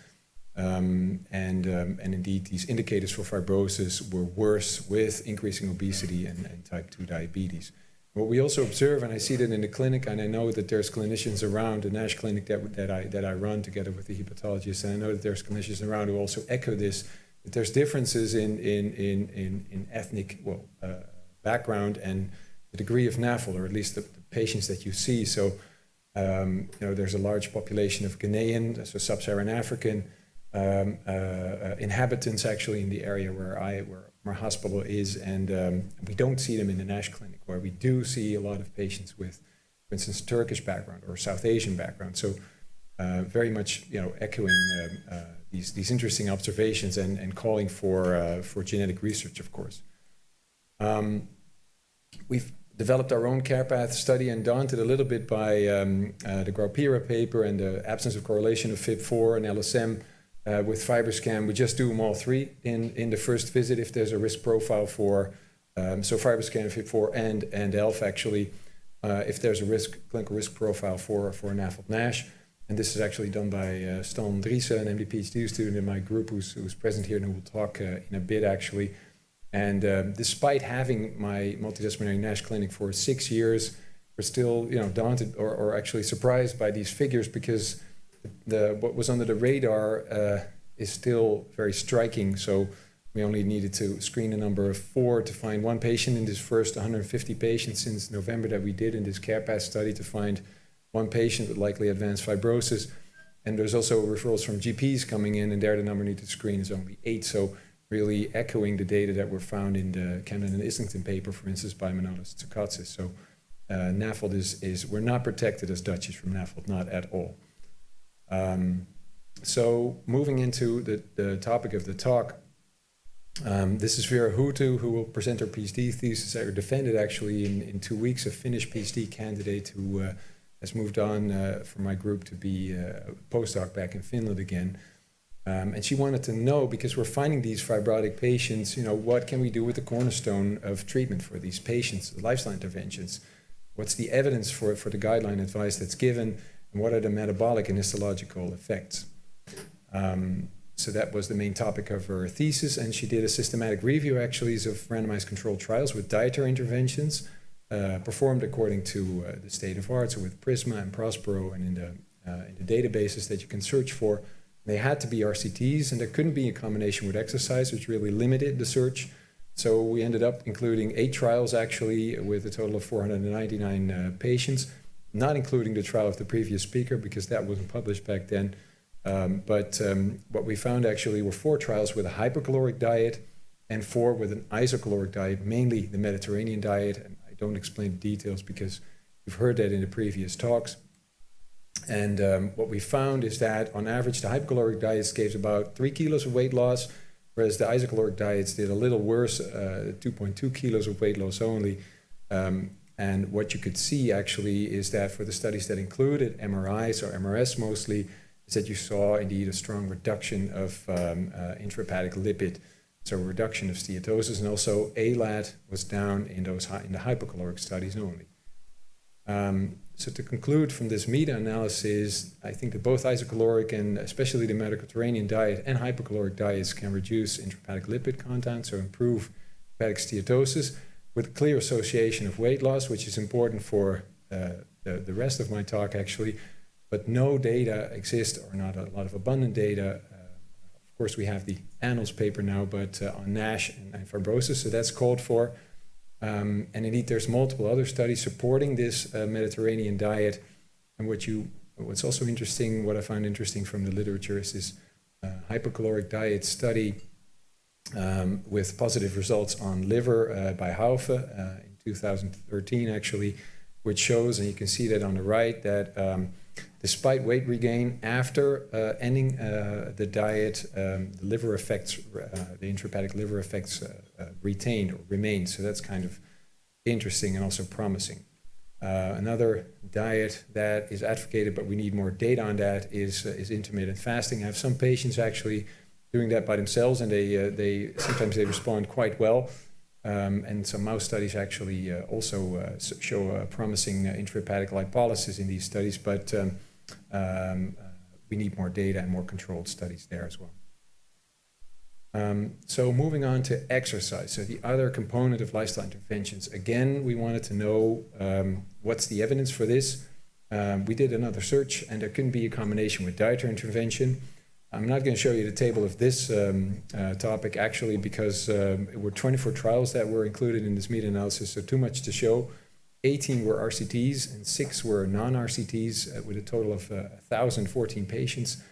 [SPEAKER 5] And indeed these indicators for fibrosis were worse with increasing obesity and type 2 diabetes. What we also observe, and I see that in the clinic, and I know that there's clinicians around the NASH clinic that I run together with the hepatologist, and I know that there's clinicians around who also echo this, that there's differences in ethnic background and the degree of NAFLD, or at least the patients that you see. So there's a large population of Ghanaian, so sub-Saharan African inhabitants actually in the area where my hospital is, and we don't see them in the NASH clinic, where we do see a lot of patients with, for instance, Turkish background or South Asian background. So very much echoing these interesting observations and calling for genetic research, of course. We've developed our own care path study and daunted a little bit by the Graupera paper and the absence of correlation of FIB4 and LSM with FibroScan. We just do them all three in the first visit if there's a risk profile for, so FibroScan, FIB4 and ELF actually, if there's a clinical risk profile for NAFLD NASH. And this is actually done by Stan Driessen, an MD PhD student in my group who's present here and who will talk in a bit actually. And despite having my multidisciplinary NASH clinic for 6 years, we're still daunted or actually surprised by these figures, because what was under the radar is still very striking. So we only needed to screen a number of 4 to find one patient in this first 150 patients since November that we did in this care path study, to find one patient with likely advanced fibrosis. And there's also referrals from GPs coming in, and there the number needed to screen is only 8. So really echoing the data that were found in the Camden and Islington paper, for instance, by Manolis Tsoukatzis. So NAFLD is we're not protected as Dutchies from NAFLD, not at all. So moving into the topic of the talk, this is Vera Hutu, who will present her PhD thesis, or defended actually in 2 weeks, a Finnish PhD candidate who has moved on from my group to be a postdoc back in Finland again. And she wanted to know, because we're finding these fibrotic patients, what can we do with the cornerstone of treatment for these patients, the lifestyle interventions? What's the evidence for the guideline advice that's given, and what are the metabolic and histological effects? So that was the main topic of her thesis, and she did a systematic review actually of randomized controlled trials with dietary interventions performed according to the state of art, so with Prisma and Prospero, and in the databases that you can search for. They had to be RCTs, and there couldn't be a combination with exercise, which really limited the search. So we ended up including 8 trials actually, with a total of 499 patients, not including the trial of the previous speaker, because that wasn't published back then. But what we found actually were 4 trials with a hypercaloric diet and 4 with an isocaloric diet, mainly the Mediterranean diet. And I don't explain the details because you've heard that in the previous talks. And what we found is that on average, the hypercaloric diets gave about 3 kilos of weight loss, whereas the isocaloric diets did a little worse, 2.2 kilos of weight loss only. And what you could see actually is that for the studies that included MRIs or MRS mostly, is that you saw indeed a strong reduction of intrahepatic lipid, so a reduction of steatosis, and also ALAT was down in the hypocaloric studies only. So to conclude from this meta-analysis, I think that both isocaloric and especially the Mediterranean diet and hypocaloric diets can reduce intrahepatic lipid content, so improve hepatic steatosis. with a clear association of weight loss, which is important for the rest of my talk actually, but no data exist, or not a lot of abundant data. Of course, we have the Annals paper now, but on NASH and fibrosis, so that's called for. And indeed, there's multiple other studies supporting this Mediterranean diet. And what's also interesting, what I found interesting from the literature is this hypocaloric diet study with positive results on liver by Haufe in 2013 actually, which shows, and you can see that on the right, that despite weight regain after ending the diet, the liver effects, the intrahepatic liver effects retained or remained. So that's kind of interesting and also promising. Another diet that is advocated, but we need more data on that, is intermittent fasting. I have some patients actually doing that by themselves, and they sometimes respond quite well. And some mouse studies actually also show promising intrahepatic lipolysis in these studies, but we need more data and more controlled studies there as well. So moving on to exercise, so the other component of lifestyle interventions. Again, we wanted to know what's the evidence for this. We did another search, and there couldn't be a combination with dietary intervention. I'm not going to show you the table of this topic actually, because there were 24 trials that were included in this meta-analysis, so too much to show. 18 were RCTs and 6 were non-RCTs with a total of 1,014 patients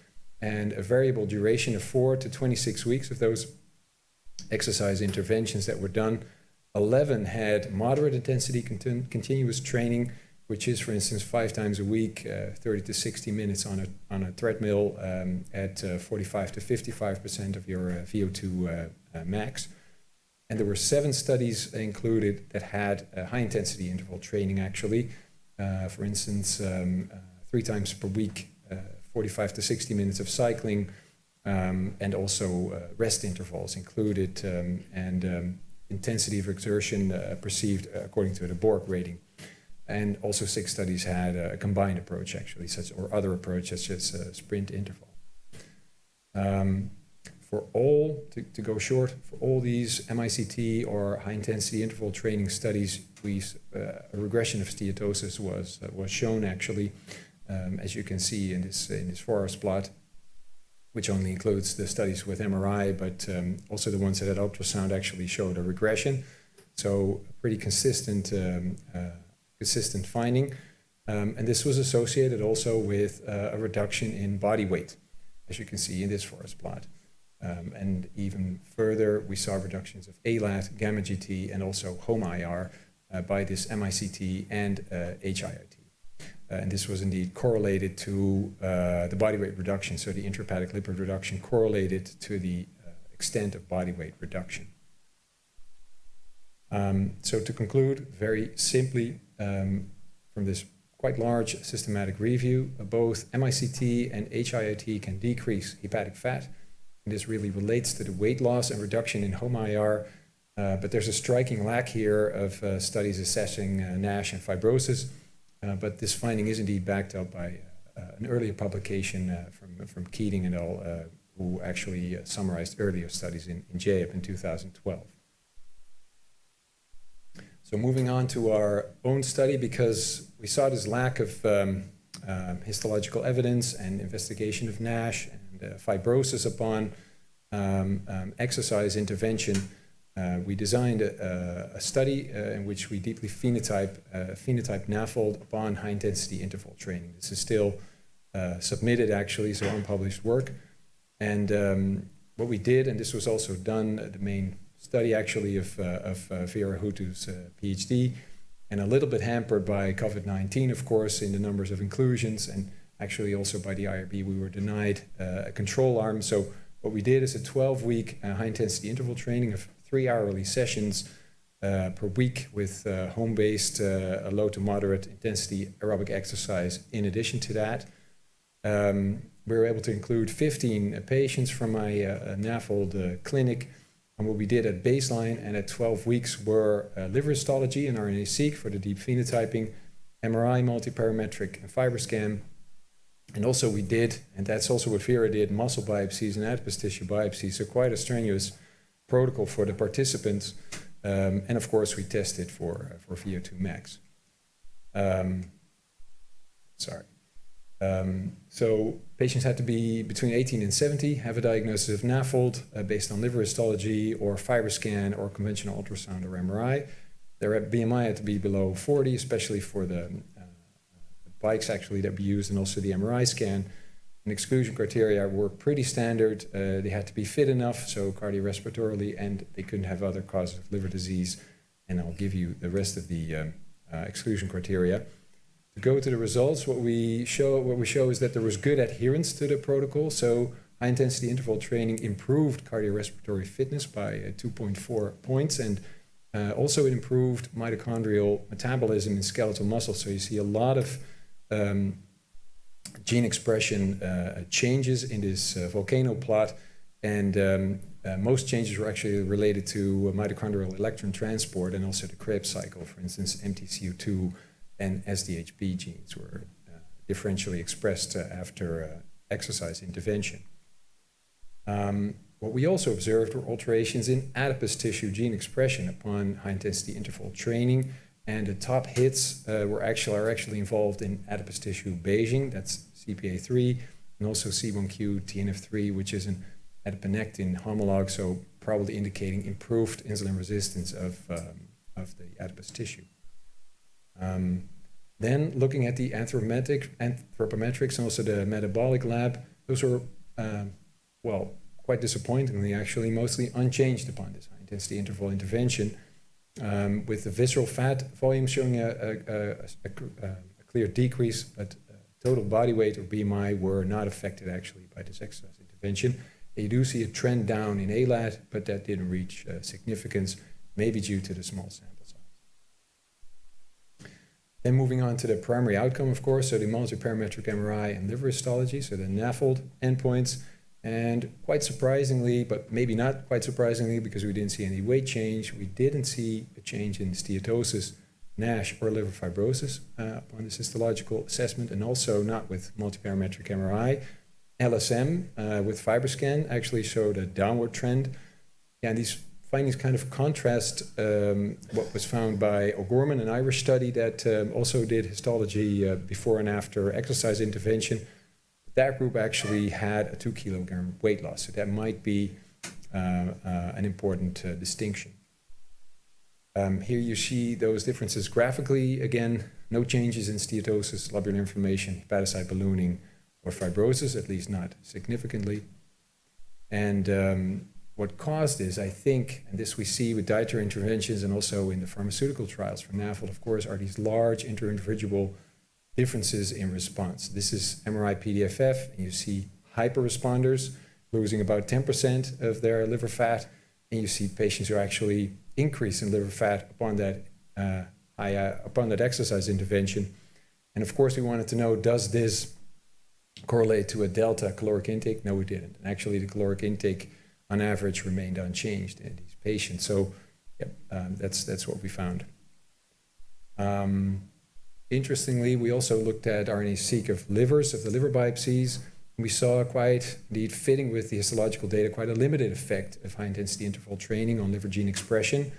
[SPEAKER 5] and a variable duration of 4 to 26 weeks of those exercise interventions that were done. 11 had moderate intensity continuous training, which is, for instance, 5 times a week, 30 to 60 minutes on a treadmill at 45 to 55% of your VO2 max. And there were 7 studies included that had high-intensity interval training, actually. For instance, 3 times per week, 45 to 60 minutes of cycling, and also rest intervals included, and intensity of exertion perceived according to the Borg rating. And also 6 studies had a combined approach, actually, or other approach, such as sprint interval. For all, to go short, for all these MICT or high-intensity interval training studies, a regression of steatosis was shown, actually, as you can see in this forest plot, which only includes the studies with MRI, but also the ones that had ultrasound actually showed a regression. So a pretty consistent finding. And this was associated also with a reduction in body weight, as you can see in this forest plot. And even further, we saw reductions of ALAT, gamma GT, and also HOMA-IR by this MICT and HIIT. And this was indeed correlated to the body weight reduction, so the intrahepatic lipid reduction correlated to the extent of body weight reduction. So to conclude, very simply, from this quite large systematic review, both MICT and HIIT can decrease hepatic fat. And this really relates to the weight loss and reduction in HOMA-IR, but there's a striking lack here of studies assessing NASH and fibrosis. But this finding is indeed backed up by an earlier publication from Keating et al., who actually summarized earlier studies in JAEP in 2012. So moving on to our own study, because we saw this lack of histological evidence and investigation of NASH and fibrosis upon exercise intervention, we designed a study in which we deeply phenotype NAFLD upon high-intensity interval training. This is still submitted, actually, so unpublished work. And what we did, and this was also done, the main study actually of Vera Hutu's PhD, and a little bit hampered by COVID-19, of course, in the numbers of inclusions, and actually also by the IRB, we were denied a control arm. So what we did is a 12-week high-intensity interval training of 3 hourly sessions per week with home-based low to moderate intensity aerobic exercise. In addition to that, we were able to include 15 patients from my NAFLD clinic. And what we did at baseline and at 12 weeks were liver histology and RNA-seq for the deep phenotyping, MRI, multiparametric, and FibroScan. And also we did, and that's also what Vera did, muscle biopsies and adipose tissue biopsies, so quite a strenuous protocol for the participants. And of course, we tested for VO2 max. So patients had to be between 18 and 70, have a diagnosis of NAFLD based on liver histology or FibroScan or conventional ultrasound or MRI. Their BMI had to be below 40, especially for the bikes actually that we used and also the MRI scan. And exclusion criteria were pretty standard. They had to be fit enough, so cardiorespiratorily, and they couldn't have other causes of liver disease. And I'll give you the rest of the exclusion criteria. To go to the results, what we show is that there was good adherence to the protocol. So high-intensity interval training improved cardiorespiratory fitness by 2.4 points, and also it improved mitochondrial metabolism in skeletal muscle. So you see a lot of gene expression changes in this volcano plot, and most changes were actually related to mitochondrial electron transport and also the Krebs cycle. For instance, MTCO2 and SDHB genes were differentially expressed after exercise intervention. What we also observed were alterations in adipose tissue gene expression upon high-intensity interval training, and the top hits are actually involved in adipose tissue beiging, that's CPA3, and also C1q TNF3, which is an adiponectin homolog, so probably indicating improved insulin resistance of the adipose tissue. Then looking at the anthropometrics and also the metabolic lab, those were, quite disappointingly actually, mostly unchanged upon this high-intensity interval intervention, with the visceral fat volume showing a clear decrease, but total body weight or BMI were not affected actually by this exercise intervention. You do see a trend down in ALAT, but that didn't reach significance, maybe due to the small sample size. Then moving on to the primary outcome, of course, so the multiparametric MRI and liver histology, so the NAFLD endpoints. And quite surprisingly, but maybe not quite surprisingly because we didn't see any weight change, we didn't see a change in steatosis, NASH, or liver fibrosis upon this histological assessment, and also not with multiparametric MRI. LSM with FibroScan actually showed a downward trend. And these findings kind of contrast what was found by O'Gorman, an Irish study that also did histology before and after exercise intervention. That group actually had a 2 kilogram weight loss, so that might be an important distinction. Here you see those differences graphically. Again, no changes in steatosis, lobular inflammation, hepatocyte ballooning, or fibrosis, at least not significantly. And what caused this, I think, and this we see with dietary interventions and also in the pharmaceutical trials for NAFLD, of course, are these large interindividual differences in response. This is MRI-PDFF, and you see hyper-responders losing about 10% of their liver fat, and you see patients who actually increase in liver fat upon that exercise intervention. And of course, we wanted to know, does this correlate to a delta caloric intake? No, it didn't. And actually, the caloric intake on average remained unchanged in these patients. So that's what we found. Interestingly, we also looked at RNA-seq of livers, of the liver biopsies. We saw quite, indeed, fitting with the histological data, quite a limited effect of high-intensity interval training on liver gene expression.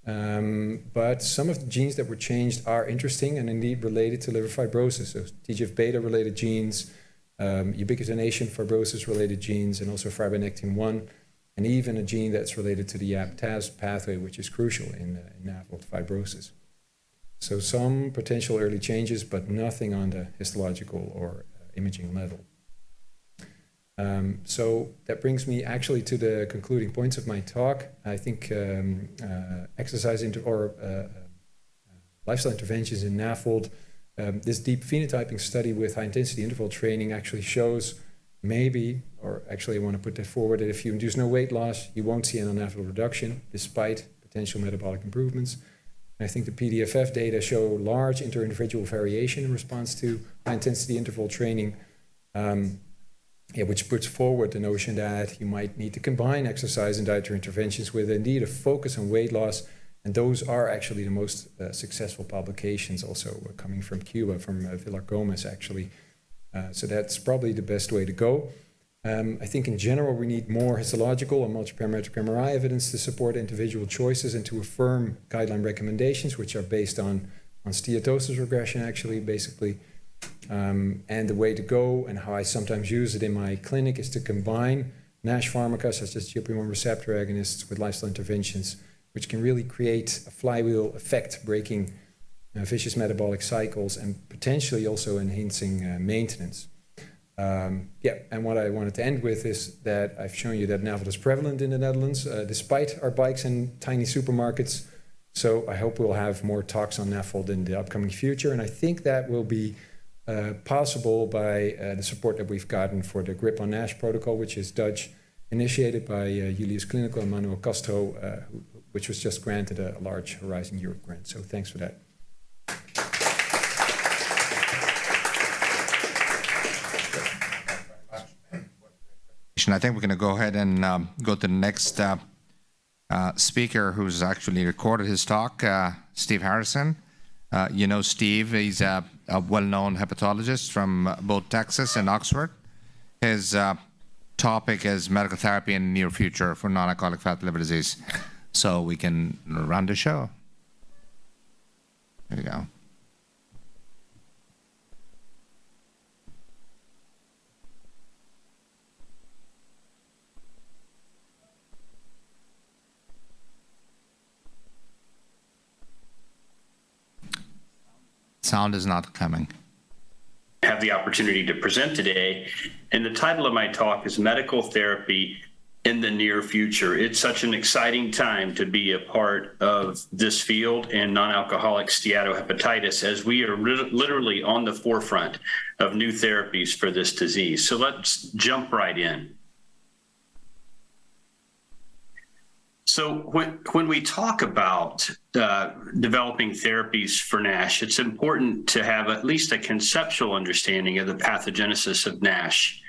[SPEAKER 5] But some of the genes that were changed are interesting and indeed related to liver fibrosis. So TGF-beta-related genes, ubiquitination fibrosis-related genes, and also fibronectin-1, and even a gene that's related to the YAP-TAZ pathway, which is crucial in NAFLD fibrosis. So some potential early changes, but nothing on the histological or imaging level. So that brings me actually to the concluding points of my talk. I think lifestyle interventions in NAFLD, this deep phenotyping study with high-intensity interval training actually shows maybe, or actually I want to put that forward, that if you induce no weight loss, you won't see an NAFLD reduction despite potential metabolic improvements. I think the PDFF data show large interindividual variation in response to high-intensity interval training, which puts forward the notion that you might need to combine exercise and dietary interventions with indeed a focus on weight loss. And those are actually the most successful publications also coming from Cuba, from Villar Gomez actually. So that's probably the best way to go. I think in general we need more histological and multiparametric MRI evidence to support individual choices and to affirm guideline recommendations, which are based on steatosis regression, actually, basically. And the way to go, and how I sometimes use it in my clinic, is to combine NASH pharmaca such as GLP-1 receptor agonists with lifestyle interventions, which can really create a flywheel effect, breaking vicious metabolic cycles and potentially also enhancing maintenance. And what I wanted to end with is that I've shown you that NAFLD is prevalent in the Netherlands, despite our bikes and tiny supermarkets. So I hope we'll have more talks on NAFLD in the upcoming future. And I think that will be possible by the support that we've gotten for the Grip on NASH protocol, which is Dutch, initiated by Julius Clinical and Manuel Castro, which was just granted a large Horizon Europe grant. So thanks for that.
[SPEAKER 1] I think we're going to go ahead and go to the next speaker, who's actually recorded his talk, Steve Harrison. You know Steve, he's a well-known hepatologist from both Texas and Oxford. His topic is medical therapy in the near future for non-alcoholic fatty liver disease. So we can run the show. There you go. Sound is not coming.
[SPEAKER 6] Have the opportunity to present today, and the title of my talk is Medical Therapy in the Near Future. It's such an exciting time to be a part of this field and non-alcoholic steatohepatitis, as we are literally on the forefront of new therapies for this disease. So let's jump right in. So when we talk about developing therapies for NASH, it's important to have at least a conceptual understanding of the pathogenesis of NASH.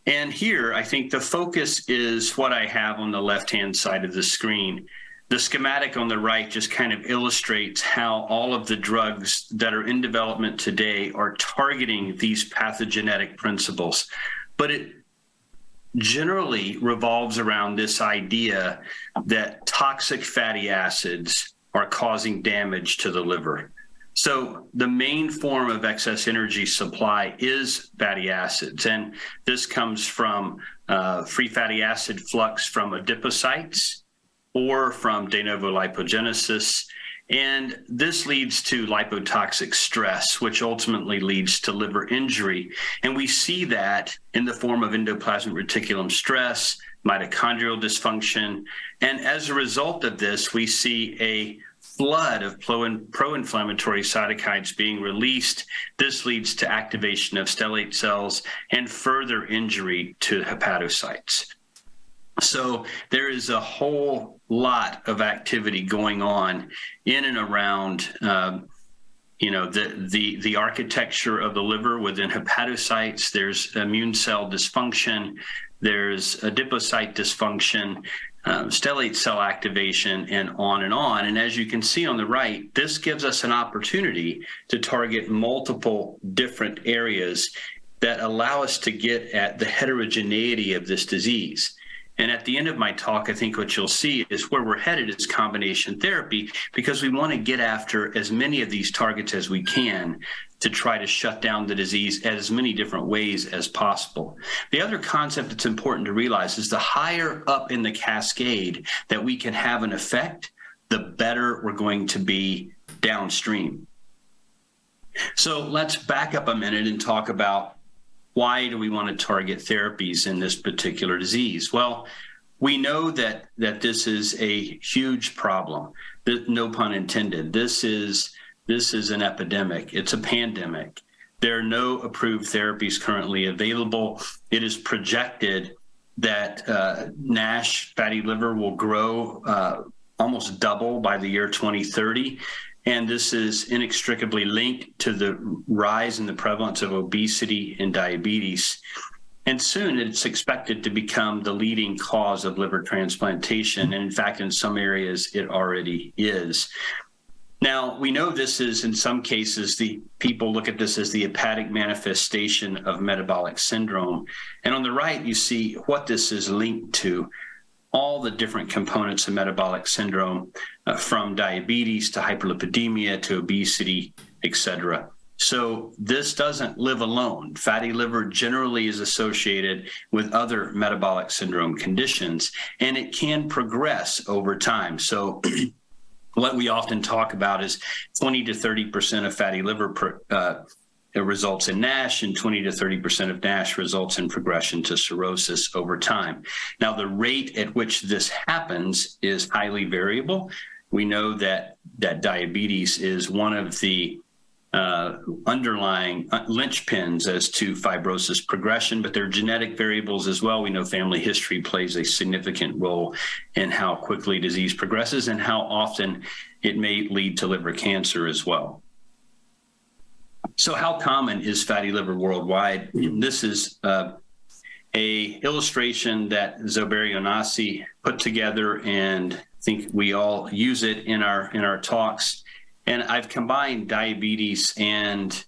[SPEAKER 6] And here, I think the focus is what I have on the left-hand side of the screen. The schematic on the right just kind of illustrates how all of the drugs that are in development today are targeting these pathogenetic principles. But it generally revolves around this idea that toxic fatty acids are causing damage to the liver. So the main form of excess energy supply is fatty acids, and this comes from free fatty acid flux from adipocytes or from de novo lipogenesis. And this leads to lipotoxic stress, which ultimately leads to liver injury. And we see that in the form of endoplasmic reticulum stress, mitochondrial dysfunction. And as a result of this, we see a flood of pro-inflammatory cytokines being released. This leads to activation of stellate cells and further injury to hepatocytes. So there is a whole lot of activity going on in and around, the architecture of the liver within hepatocytes. There's immune cell dysfunction. There's adipocyte dysfunction, stellate cell activation, and on and on. And as you can see on the right, this gives us an opportunity to target multiple different areas that allow us to get at the heterogeneity of this disease. And at the end of my talk, I think what you'll see is where we're headed is combination therapy, because we want to get after as many of these targets as we can to try to shut down the disease as many different ways as possible. The other concept that's important to realize is the higher up in the cascade that we can have an effect, the better we're going to be downstream. So let's back up a minute and talk about why do we want to target therapies in this particular disease? Well, we know that this is a huge problem. No pun intended. This is an epidemic. It's a pandemic. There are no approved therapies currently available. It is projected that NASH, fatty liver, will grow almost double by the year 2030. And this is inextricably linked to the rise in the prevalence of obesity and diabetes. And soon it's expected to become the leading cause of liver transplantation. And in fact, in some areas, it already is. Now, we know this is, in some cases, the people look at this as the hepatic manifestation of metabolic syndrome. And on the right, you see what this is linked to, all the different components of metabolic syndrome, from diabetes to hyperlipidemia to obesity, etc. So this doesn't live alone. Fatty liver generally is associated with other metabolic syndrome conditions, and it can progress over time. So what we often talk about is 20 to 30% of fatty liver results in NASH, and 20 to 30% of NASH results in progression to cirrhosis over time. Now, the rate at which this happens is highly variable. We know that diabetes is one of the underlying linchpins as to fibrosis progression, but there are genetic variables as well. We know family history plays a significant role in how quickly disease progresses and how often it may lead to liver cancer as well. So how common is fatty liver worldwide? This is a illustration that Zobair Yonasi put together, and I think we all use it in our talks. And I've combined diabetes and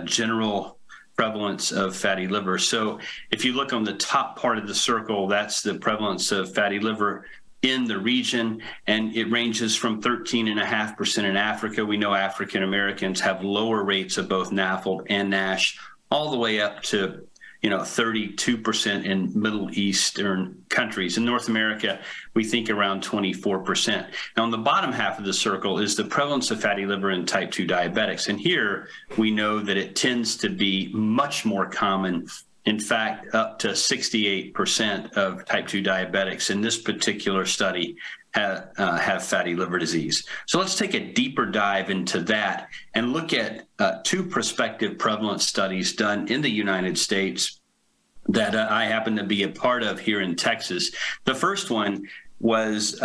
[SPEAKER 6] general prevalence of fatty liver. So if you look on the top part of the circle, that's the prevalence of fatty liver in the region, and it ranges from 13.5% in Africa. We know African Americans have lower rates of both NAFLD and NASH, all the way up to 32% in Middle Eastern countries. In North America, we think around 24%. Now, on the bottom half of the circle is the prevalence of fatty liver in type 2 diabetics. And here we know that it tends to be much more common. In fact, up to 68% of type 2 diabetics in this particular study have fatty liver disease. So let's take a deeper dive into that and look at two prospective prevalence studies done in the United States that I happen to be a part of here in Texas. The first one was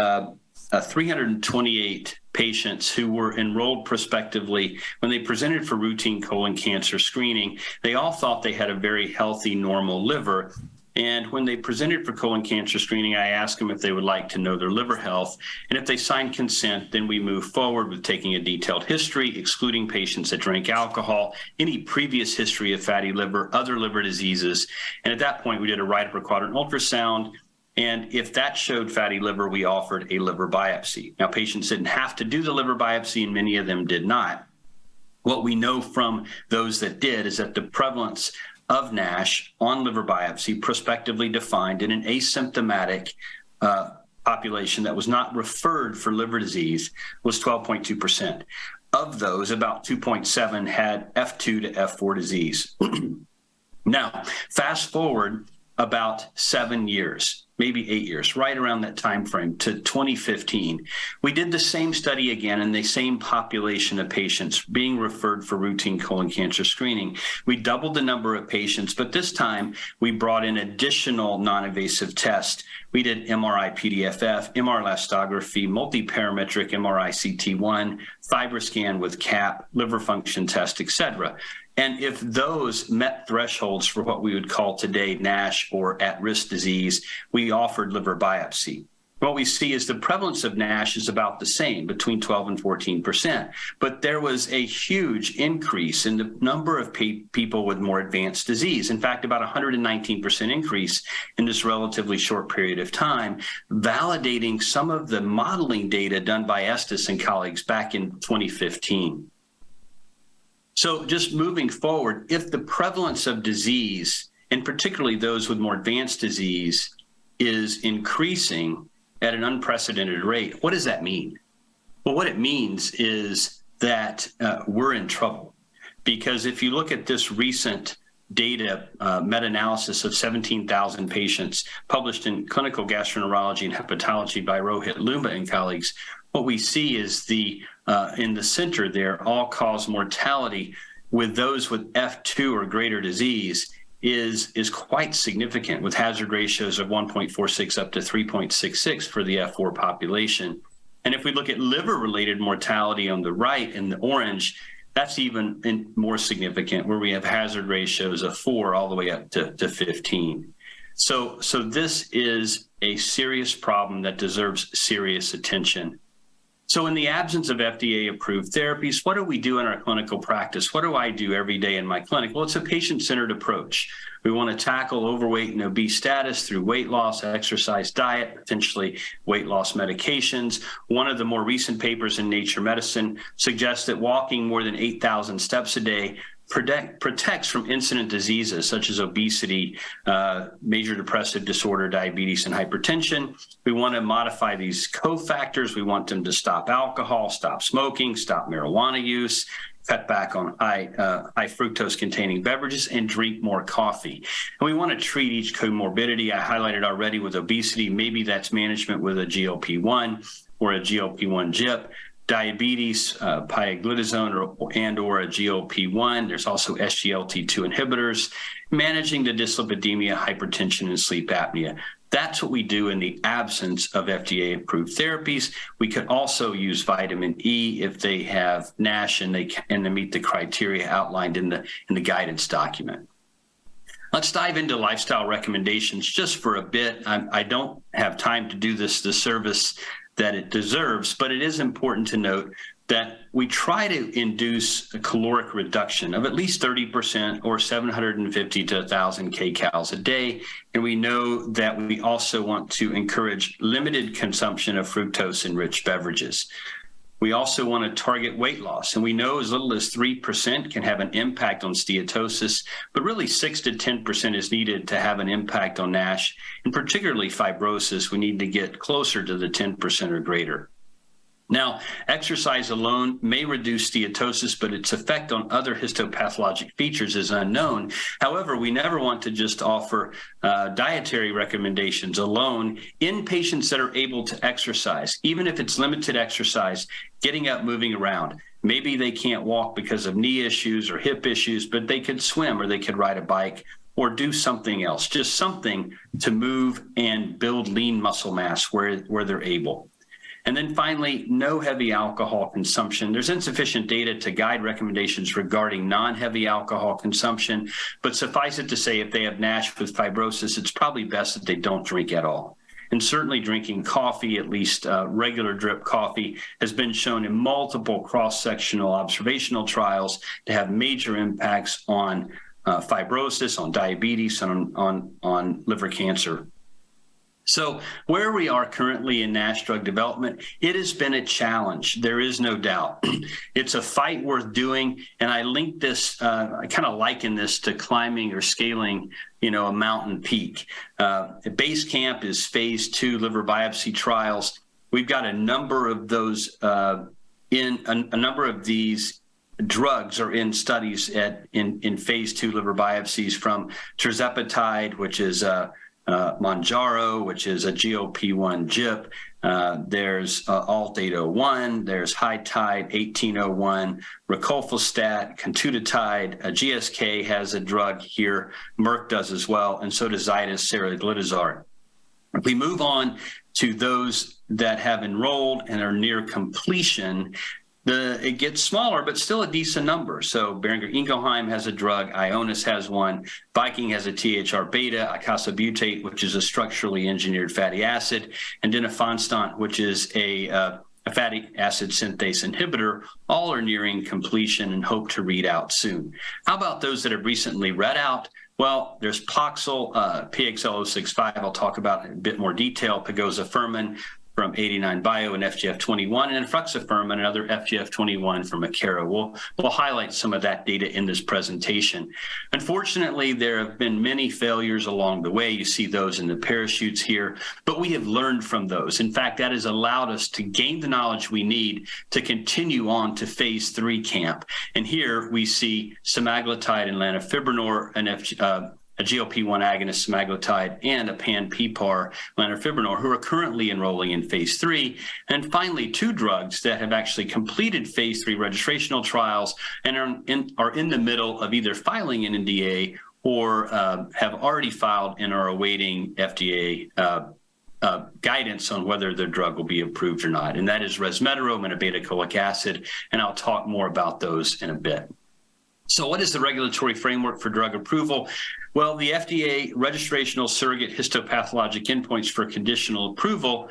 [SPEAKER 6] 328 patients who were enrolled prospectively. When they presented for routine colon cancer screening, they all thought they had a very healthy, normal liver. And when they presented for colon cancer screening, I asked them if they would like to know their liver health. And if they signed consent, then we move forward with taking a detailed history, excluding patients that drank alcohol, any previous history of fatty liver, other liver diseases. And at that point, we did a right upper quadrant ultrasound. And if that showed fatty liver, we offered a liver biopsy. Now, patients didn't have to do the liver biopsy, and many of them did not. What we know from those that did is that the prevalence of NASH on liver biopsy, prospectively defined in an asymptomatic population that was not referred for liver disease, was 12.2%. Of those, about 2.7 had F2 to F4 disease. Now, fast forward about 7 years, maybe 8 years, right around that time frame to 2015. We did the same study again in the same population of patients being referred for routine colon cancer screening. We doubled the number of patients, but this time we brought in additional non-invasive tests. We did MRI PDFF, MR elastography, multi-parametric MRI CT1, FibroScan with CAP, liver function test, etc. And if those met thresholds for what we would call today NASH or at-risk disease, we offered liver biopsy. What we see is the prevalence of NASH is about the same, between 12 and 14%. But there was a huge increase in the number of people with more advanced disease. In fact, about 119% increase in this relatively short period of time, validating some of the modeling data done by Estes and colleagues back in 2015. So just moving forward, if the prevalence of disease, and particularly those with more advanced disease, is increasing at an unprecedented rate, what does that mean? Well, what it means is that we're in trouble. Because if you look at this recent data meta-analysis of 17,000 patients published in Clinical Gastroenterology and Hepatology by Rohit Lumba and colleagues, what we see is in the center there, all-cause mortality with those with F2 or greater disease is quite significant, with hazard ratios of 1.46 up to 3.66 for the F4 population. And if we look at liver-related mortality on the right in the orange, that's even more significant, where we have hazard ratios of 4 all the way up to 15. So this is a serious problem that deserves serious attention. So in the absence of FDA-approved therapies, what do we do in our clinical practice? What do I do every day in my clinic? Well, it's a patient-centered approach. We want to tackle overweight and obese status through weight loss, exercise, diet, potentially weight loss medications. One of the more recent papers in Nature Medicine suggests that walking more than 8,000 steps a day protects from incident diseases such as obesity, major depressive disorder, diabetes, and hypertension. We want to modify these cofactors. We want them to stop alcohol, stop smoking, stop marijuana use, cut back on high fructose containing beverages, and drink more coffee. And we want to treat each comorbidity. I highlighted already with obesity. Maybe that's management with a GLP-1 or a GLP-1 GIP. Diabetes, pioglitazone or a GLP-1. There's also SGLT2 inhibitors, managing the dyslipidemia, hypertension, and sleep apnea. That's what we do in the absence of FDA-approved therapies. We could also use vitamin E if they have NASH and they meet the criteria outlined in the guidance document. Let's dive into lifestyle recommendations just for a bit. I don't have time to do this the service that it deserves, but it is important to note that we try to induce a caloric reduction of at least 30% or 750 to 1,000 kcals a day. And we know that we also want to encourage limited consumption of fructose-enriched beverages. We also want to target weight loss, and we know as little as 3% can have an impact on steatosis, but really 6 to 10% is needed to have an impact on NASH, and particularly fibrosis. We need to get closer to the 10% or greater. Now, exercise alone may reduce steatosis, but its effect on other histopathologic features is unknown. However, we never want to just offer dietary recommendations alone in patients that are able to exercise, even if it's limited exercise, getting up, moving around. Maybe they can't walk because of knee issues or hip issues, but they could swim or they could ride a bike or do something else, just something to move and build lean muscle mass where they're able. And then finally, no heavy alcohol consumption. There's insufficient data to guide recommendations regarding non-heavy alcohol consumption, but suffice it to say, if they have NASH with fibrosis, it's probably best that they don't drink at all. And certainly drinking coffee, at least regular drip coffee, has been shown in multiple cross-sectional observational trials to have major impacts on fibrosis, on diabetes, and on liver cancer. So where we are currently in NASH drug development, it has been a challenge. There is no doubt. It's a fight worth doing. And I link this, I kind of liken this to climbing or scaling, a mountain peak. The base camp is phase 2 liver biopsy trials. We've got a number of those a number of these drugs are in studies in phase 2 liver biopsies, from tirzepatide, which is Mounjaro, which is a GLP-1 GIP. There's Alt-801. There's High Tide 1801, Recolfostat, Contutitide. GSK has a drug here. Merck does as well, and so does Zydus seraglitazar. If we move on to those that have enrolled and are near completion, it gets smaller, but still a decent number. So Boehringer Ingelheim has a drug, Ionis has one, Viking has a THR beta, icosapentate, which is a structurally engineered fatty acid, and denifonstant, which is a fatty acid synthase inhibitor. All are nearing completion and hope to read out soon. How about those that have recently read out? Well, there's Poxel, PXL065, I'll talk about in a bit more detail, pegozafermin from 89 Bio and FGF21, and efruxifermin, another FGF21 from Akero. We'll highlight some of that data in this presentation. Unfortunately, there have been many failures along the way. You see those in the parachutes here, but we have learned from those. In fact, that has allowed us to gain the knowledge we need to continue on to phase 3 camp. And here we see semaglutide and lanifibranor, a GLP-1 agonist, semaglutide, and a pan-PPAR, lanifibranor, who are currently enrolling in phase 3. And finally, 2 drugs that have actually completed phase 3 registrational trials and are in the middle of either filing an NDA or have already filed and are awaiting FDA guidance on whether their drug will be approved or not. And that is resmetirom and obeticholic acid, and I'll talk more about those in a bit. So what is the regulatory framework for drug approval? Well, the FDA registrational surrogate histopathologic endpoints for conditional approval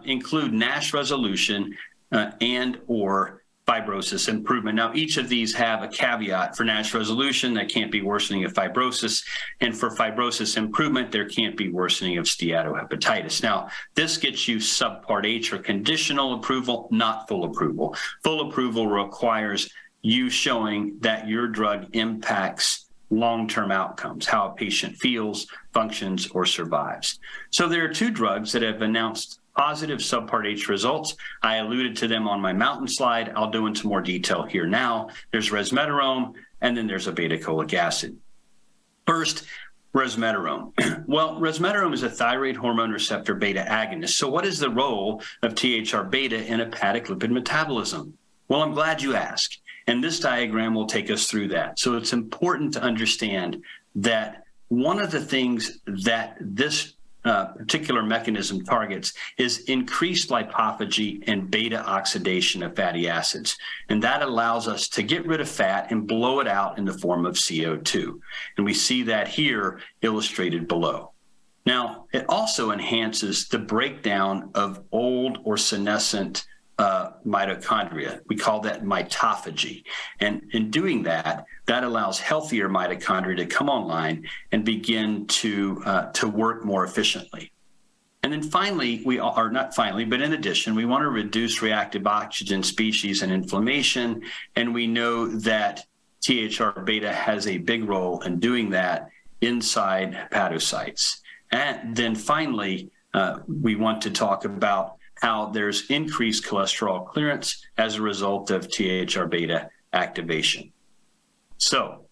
[SPEAKER 6] include NASH resolution, and or fibrosis improvement. Now, each of these have a caveat. For NASH resolution, there can't be worsening of fibrosis. And for fibrosis improvement, there can't be worsening of steatohepatitis. Now, this gets you subpart H or conditional approval, not full approval. Full approval requires you showing that your drug impacts long-term outcomes, how a patient feels, functions, or survives. So there are two drugs that have announced positive subpart H results. I alluded to them on my mountain slide. I'll go into more detail here now. There's resmetirom, and then there's obeticholic acid. First, resmetirom. Well, resmetirom is a thyroid hormone receptor beta agonist. So what is the role of THR beta in hepatic lipid metabolism? Well, I'm glad you asked. And this diagram will take us through that. So it's important to understand that one of the things that this particular mechanism targets is increased lipophagy and beta oxidation of fatty acids. And that allows us to get rid of fat and blow it out in the form of CO2. And we see that here illustrated below. Now, it also enhances the breakdown of old or senescent mitochondria. We call that mitophagy. And in doing that, that allows healthier mitochondria to come online and begin to work more efficiently. And then finally, but in addition, we want to reduce reactive oxygen species and inflammation. And we know that THR beta has a big role in doing that inside hepatocytes. And then finally, we want to talk about how there's increased cholesterol clearance as a result of THR beta activation. So,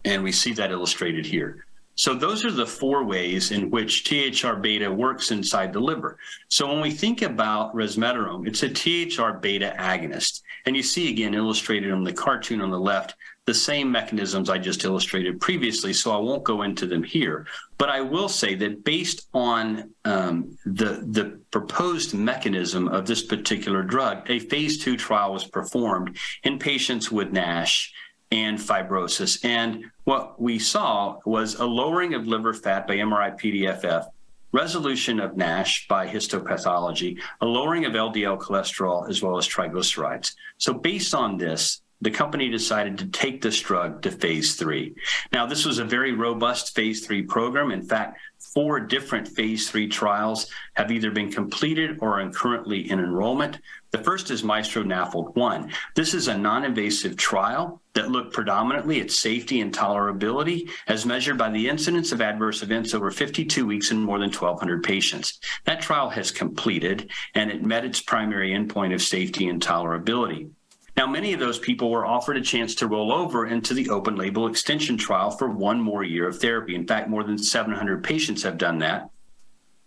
[SPEAKER 6] and we see that illustrated here. So those are the four ways in which THR beta works inside the liver. So when we think about resmetirom, it's a THR beta agonist. And you see again illustrated on the cartoon on the left, the same mechanisms I just illustrated previously, so I won't go into them here. But I will say that based on the proposed mechanism of this particular drug, a phase 2 trial was performed in patients with NASH and fibrosis. And what we saw was a lowering of liver fat by MRI-PDFF, resolution of NASH by histopathology, a lowering of LDL cholesterol, as well as triglycerides. So based on this, the company decided to take this drug to phase 3. Now, this was a very robust phase 3 program. In fact, 4 different phase 3 trials have either been completed or are currently in enrollment. The first is Maestro NAFLD 1. This is a non-invasive trial that looked predominantly at safety and tolerability as measured by the incidence of adverse events over 52 weeks in more than 1,200 patients. That trial has completed, and it met its primary endpoint of safety and tolerability. Now, many of those people were offered a chance to roll over into the open label extension trial for 1 more year of therapy. In fact, more than 700 patients have done that.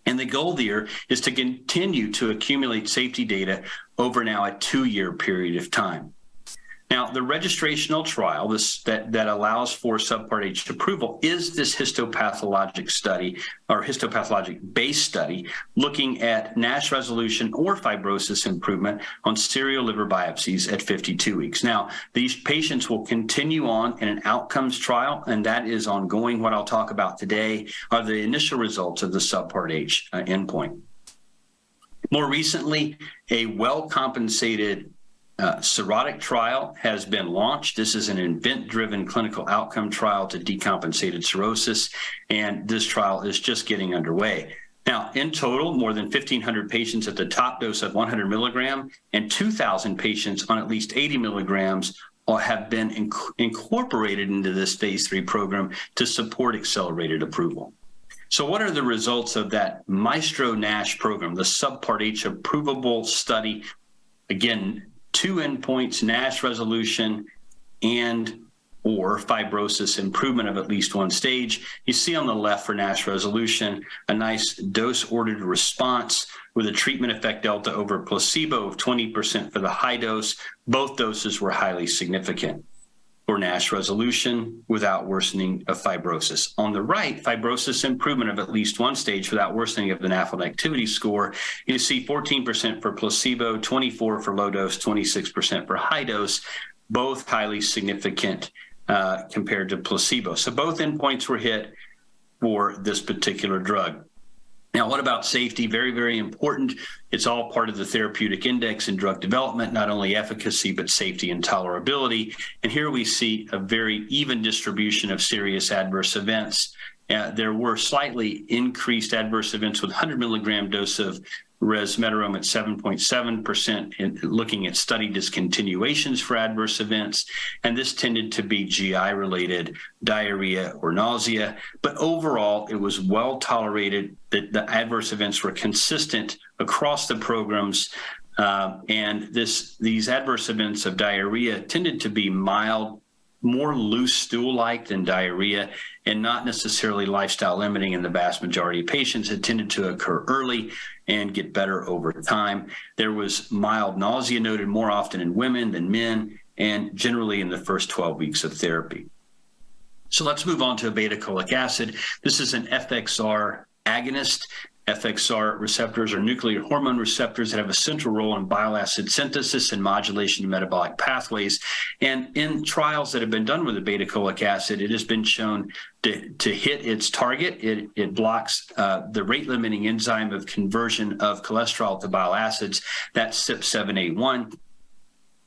[SPEAKER 6] And the goal there is to continue to accumulate safety data over now a 2-year period of time. Now, the registrational trial that allows for subpart H approval is this histopathologic study or histopathologic-based study looking at NASH resolution or fibrosis improvement on serial liver biopsies at 52 weeks. Now, these patients will continue on in an outcomes trial, and that is ongoing. What I'll talk about today are the initial results of the subpart H endpoint. More recently, a well-compensated cirrhotic trial has been launched. This is an event-driven clinical outcome trial to decompensated cirrhosis, and this trial is just getting underway. Now, in total, more than 1,500 patients at the top dose of 100 milligram and 2,000 patients on at least 80 milligrams have been incorporated into this phase 3 program to support accelerated approval. So what are the results of that Maestro NASH program, the subpart H approvable study? Again, 2 endpoints, NASH resolution and or fibrosis improvement of at least 1 stage. You see on the left for NASH resolution, a nice dose-ordered response with a treatment effect delta over placebo of 20% for the high dose. Both doses were highly significant for NASH resolution without worsening of fibrosis. On the right, fibrosis improvement of at least 1 stage without worsening of the NAFLD activity score. You see 14% for placebo, 24% for low dose, 26% for high dose, both highly significant compared to placebo. So both endpoints were hit for this particular drug. Now, what about safety? Very, very important. It's all part of the therapeutic index in drug development, not only efficacy, but safety and tolerability. And here we see a very even distribution of serious adverse events. There were slightly increased adverse events with 100 milligram dose of resmetirom at 7.7%, in looking at study discontinuations for adverse events, and this tended to be GI-related diarrhea or nausea. But overall, it was well tolerated. The adverse events were consistent across the programs, and these adverse events of diarrhea tended to be mild, more loose stool-like than diarrhea, and not necessarily lifestyle limiting in the vast majority of patients. It tended to occur early and get better over time. There was mild nausea noted more often in women than men, and generally in the first 12 weeks of therapy. So let's move on to obeticholic acid. This is an FXR agonist. FXR receptors are nuclear hormone receptors that have a central role in bile acid synthesis and modulation of metabolic pathways. And in trials that have been done with obeticholic acid, it has been shown to hit its target. It blocks the rate-limiting enzyme of conversion of cholesterol to bile acids, that's CYP7A1.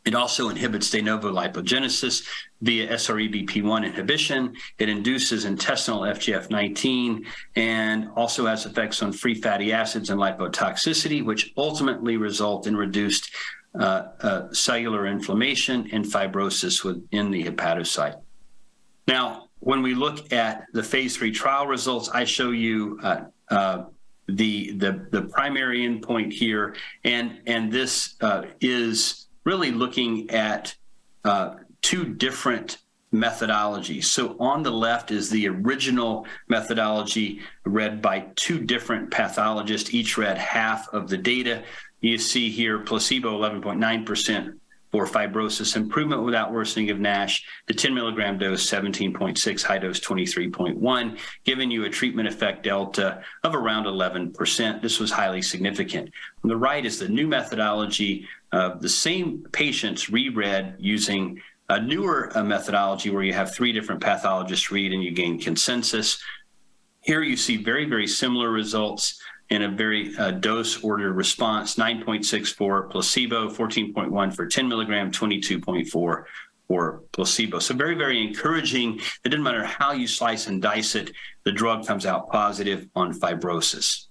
[SPEAKER 6] It also inhibits de novo lipogenesis via SREBP1 inhibition. It induces intestinal FGF19 and also has effects on free fatty acids and lipotoxicity, which ultimately result in reduced cellular inflammation and fibrosis within the hepatocyte. Now, when we look at the phase 3 trial results, I show you the primary endpoint here, and this is really looking at two different methodologies. So on the left is the original methodology read by two different pathologists, each read half of the data. You see here placebo 11.9% for fibrosis improvement without worsening of NASH, the 10 milligram dose 17.6, high dose 23.1, giving you a treatment effect delta of around 11%. This was highly significant. On the right is the new methodology. The same patients reread using a newer methodology where you have three different pathologists read and you gain consensus. Here you see very, very similar results in a very dose-ordered response, 9.6 for placebo, 14.1 for 10 milligram, 22.4 for placebo. So very, very encouraging. It doesn't matter how you slice and dice it, the drug comes out positive on fibrosis.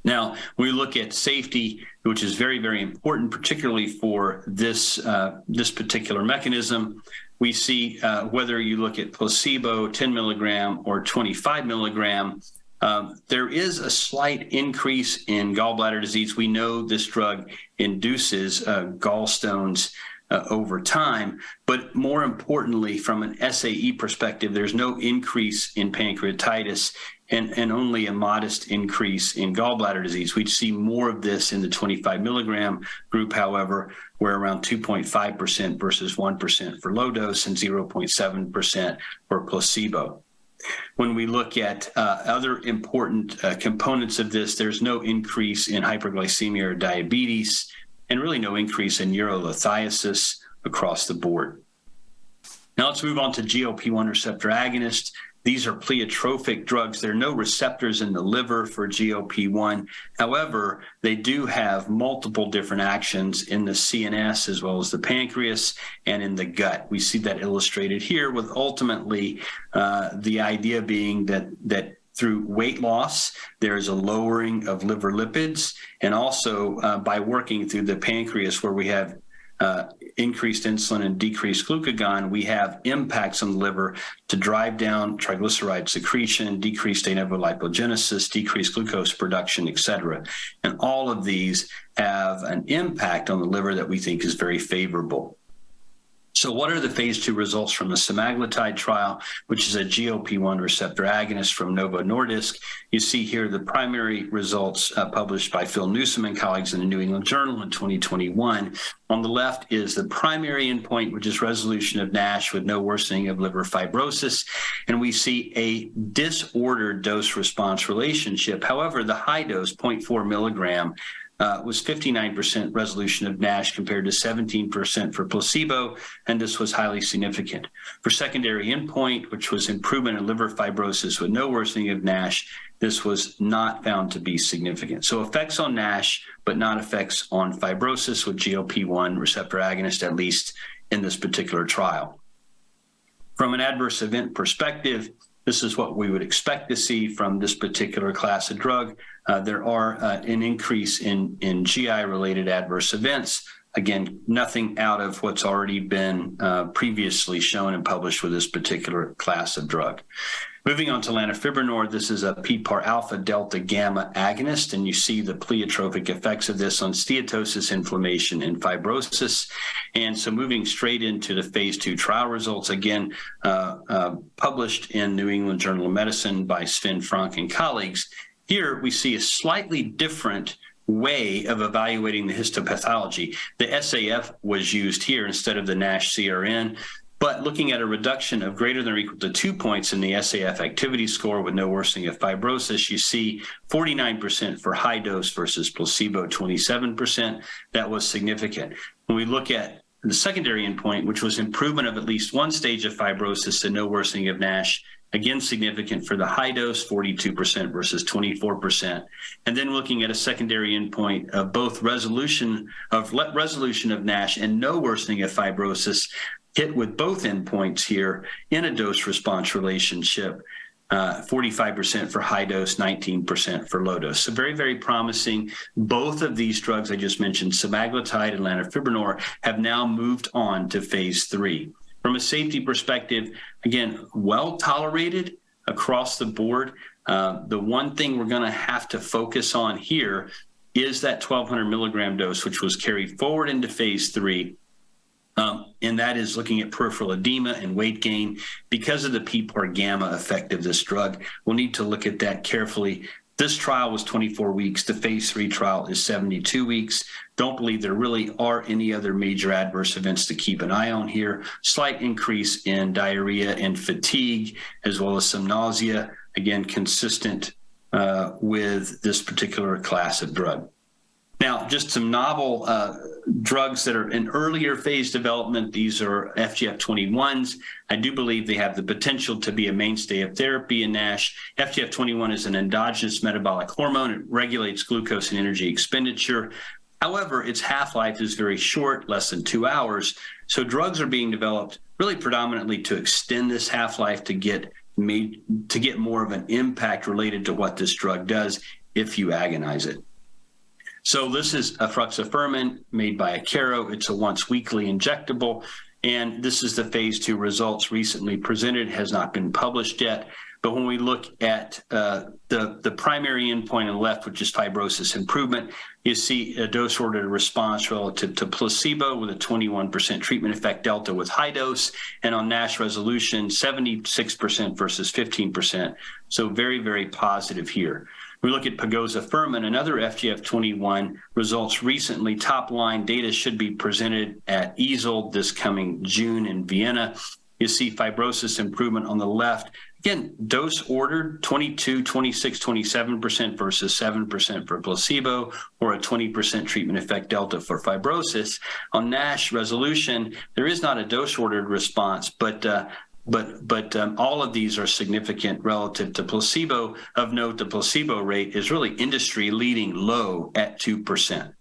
[SPEAKER 6] Now, we look at safety, which is very, very important, particularly for this particular mechanism. We see whether you look at placebo, 10 milligram, or 25 milligram, there is a slight increase in gallbladder disease. We know this drug induces gallstones over time, but more importantly, from an SAE perspective, there's no increase in pancreatitis and only a modest increase in gallbladder disease. We'd see more of this in the 25 milligram group, however, where around 2.5% versus 1% for low dose and 0.7% for placebo. When we look at other important components of this, there's no increase in hyperglycemia or diabetes, and really no increase in urolithiasis across the board. Now let's move on to GLP-1 receptor agonists. These are pleiotropic drugs. There are no receptors in the liver for GLP-1. However, they do have multiple different actions in the CNS as well as the pancreas and in the gut. We see that illustrated here with ultimately the idea being that through weight loss, there is a lowering of liver lipids, and also by working through the pancreas where we have increased insulin and decreased glucagon, we have impacts on the liver to drive down triglyceride secretion, decrease de novo lipogenesis, decrease glucose production, et cetera. And all of these have an impact on the liver that we think is very favorable. So what are the phase 2 results from the semaglutide trial, which is a GLP-1 receptor agonist from Novo Nordisk? You see here the primary results published by Phil Newsom and colleagues in the New England Journal in 2021. On the left is the primary endpoint, which is resolution of NASH with no worsening of liver fibrosis. And we see a disordered dose-response relationship. However, the high dose, 0.4 milligram, was 59% resolution of NASH compared to 17% for placebo, and this was highly significant. For secondary endpoint, which was improvement in liver fibrosis with no worsening of NASH, this was not found to be significant. So effects on NASH, but not effects on fibrosis with GLP-1 receptor agonist, at least in this particular trial. From an adverse event perspective, this is what we would expect to see from this particular class of drug. There are an increase in GI-related adverse events. Again, nothing out of what's already been previously shown and published with this particular class of drug. Moving on to lanifibranor, this is a PPAR alpha delta gamma agonist, and you see the pleiotropic effects of this on steatosis, inflammation, and fibrosis. And so moving straight into the phase 2 trial results, again, published in New England Journal of Medicine by Sven Frank and colleagues. Here we see a slightly different way of evaluating the histopathology. The SAF was used here instead of the NASH CRN. But looking at a reduction of greater than or equal to 2 points in the SAF activity score with no worsening of fibrosis, you see 49% for high dose versus placebo, 27%. That was significant. When we look at the secondary endpoint, which was improvement of at least one stage of fibrosis and no worsening of NASH, again, significant for the high dose, 42% versus 24%. And then looking at a secondary endpoint of both resolution of NASH and no worsening of fibrosis, hit with both endpoints here in a dose-response relationship, 45% for high dose, 19% for low dose. So very, very promising. Both of these drugs I just mentioned, semaglutide and lanifibranor, have now moved on to phase 3. From a safety perspective, again, well tolerated across the board. The one thing we're going to have to focus on here is that 1,200 milligram dose, which was carried forward into phase 3. And that is looking at peripheral edema and weight gain because of the PPAR gamma effect of this drug. We'll need to look at that carefully. This trial was 24 weeks. The phase 3 trial is 72 weeks. Don't believe there really are any other major adverse events to keep an eye on here. Slight increase in diarrhea and fatigue, as well as some nausea, again, consistent with this particular class of drug. Now, just some novel drugs that are in earlier phase development. These are FGF21s. I do believe they have the potential to be a mainstay of therapy in NASH. FGF21 is an endogenous metabolic hormone. It regulates glucose and energy expenditure. However, its half-life is very short, less than 2 hours. So drugs are being developed really predominantly to extend this half-life to get more of an impact related to what this drug does if you agonize it. So this is efruxifermin made by Akero. It's a once-weekly injectable, and this is the phase 2 results recently presented. It has not been published yet. But when we look at the primary endpoint on the left, which is fibrosis improvement, you see a dose-ordered response relative to placebo with a 21% treatment effect delta with high dose, and on NASH resolution, 76% versus 15%. So very, very positive here. We look at pegozafermin, another FGF21, results recently. Top-line data should be presented at EASL this coming June in Vienna. You see fibrosis improvement on the left. Again, dose ordered, 22, 26, 27% versus 7% for placebo, or a 20% treatment effect delta for fibrosis. On NASH resolution, there is not a dose-ordered response, but all of these are significant relative to placebo. Of note, the placebo rate is really industry-leading low at 2%.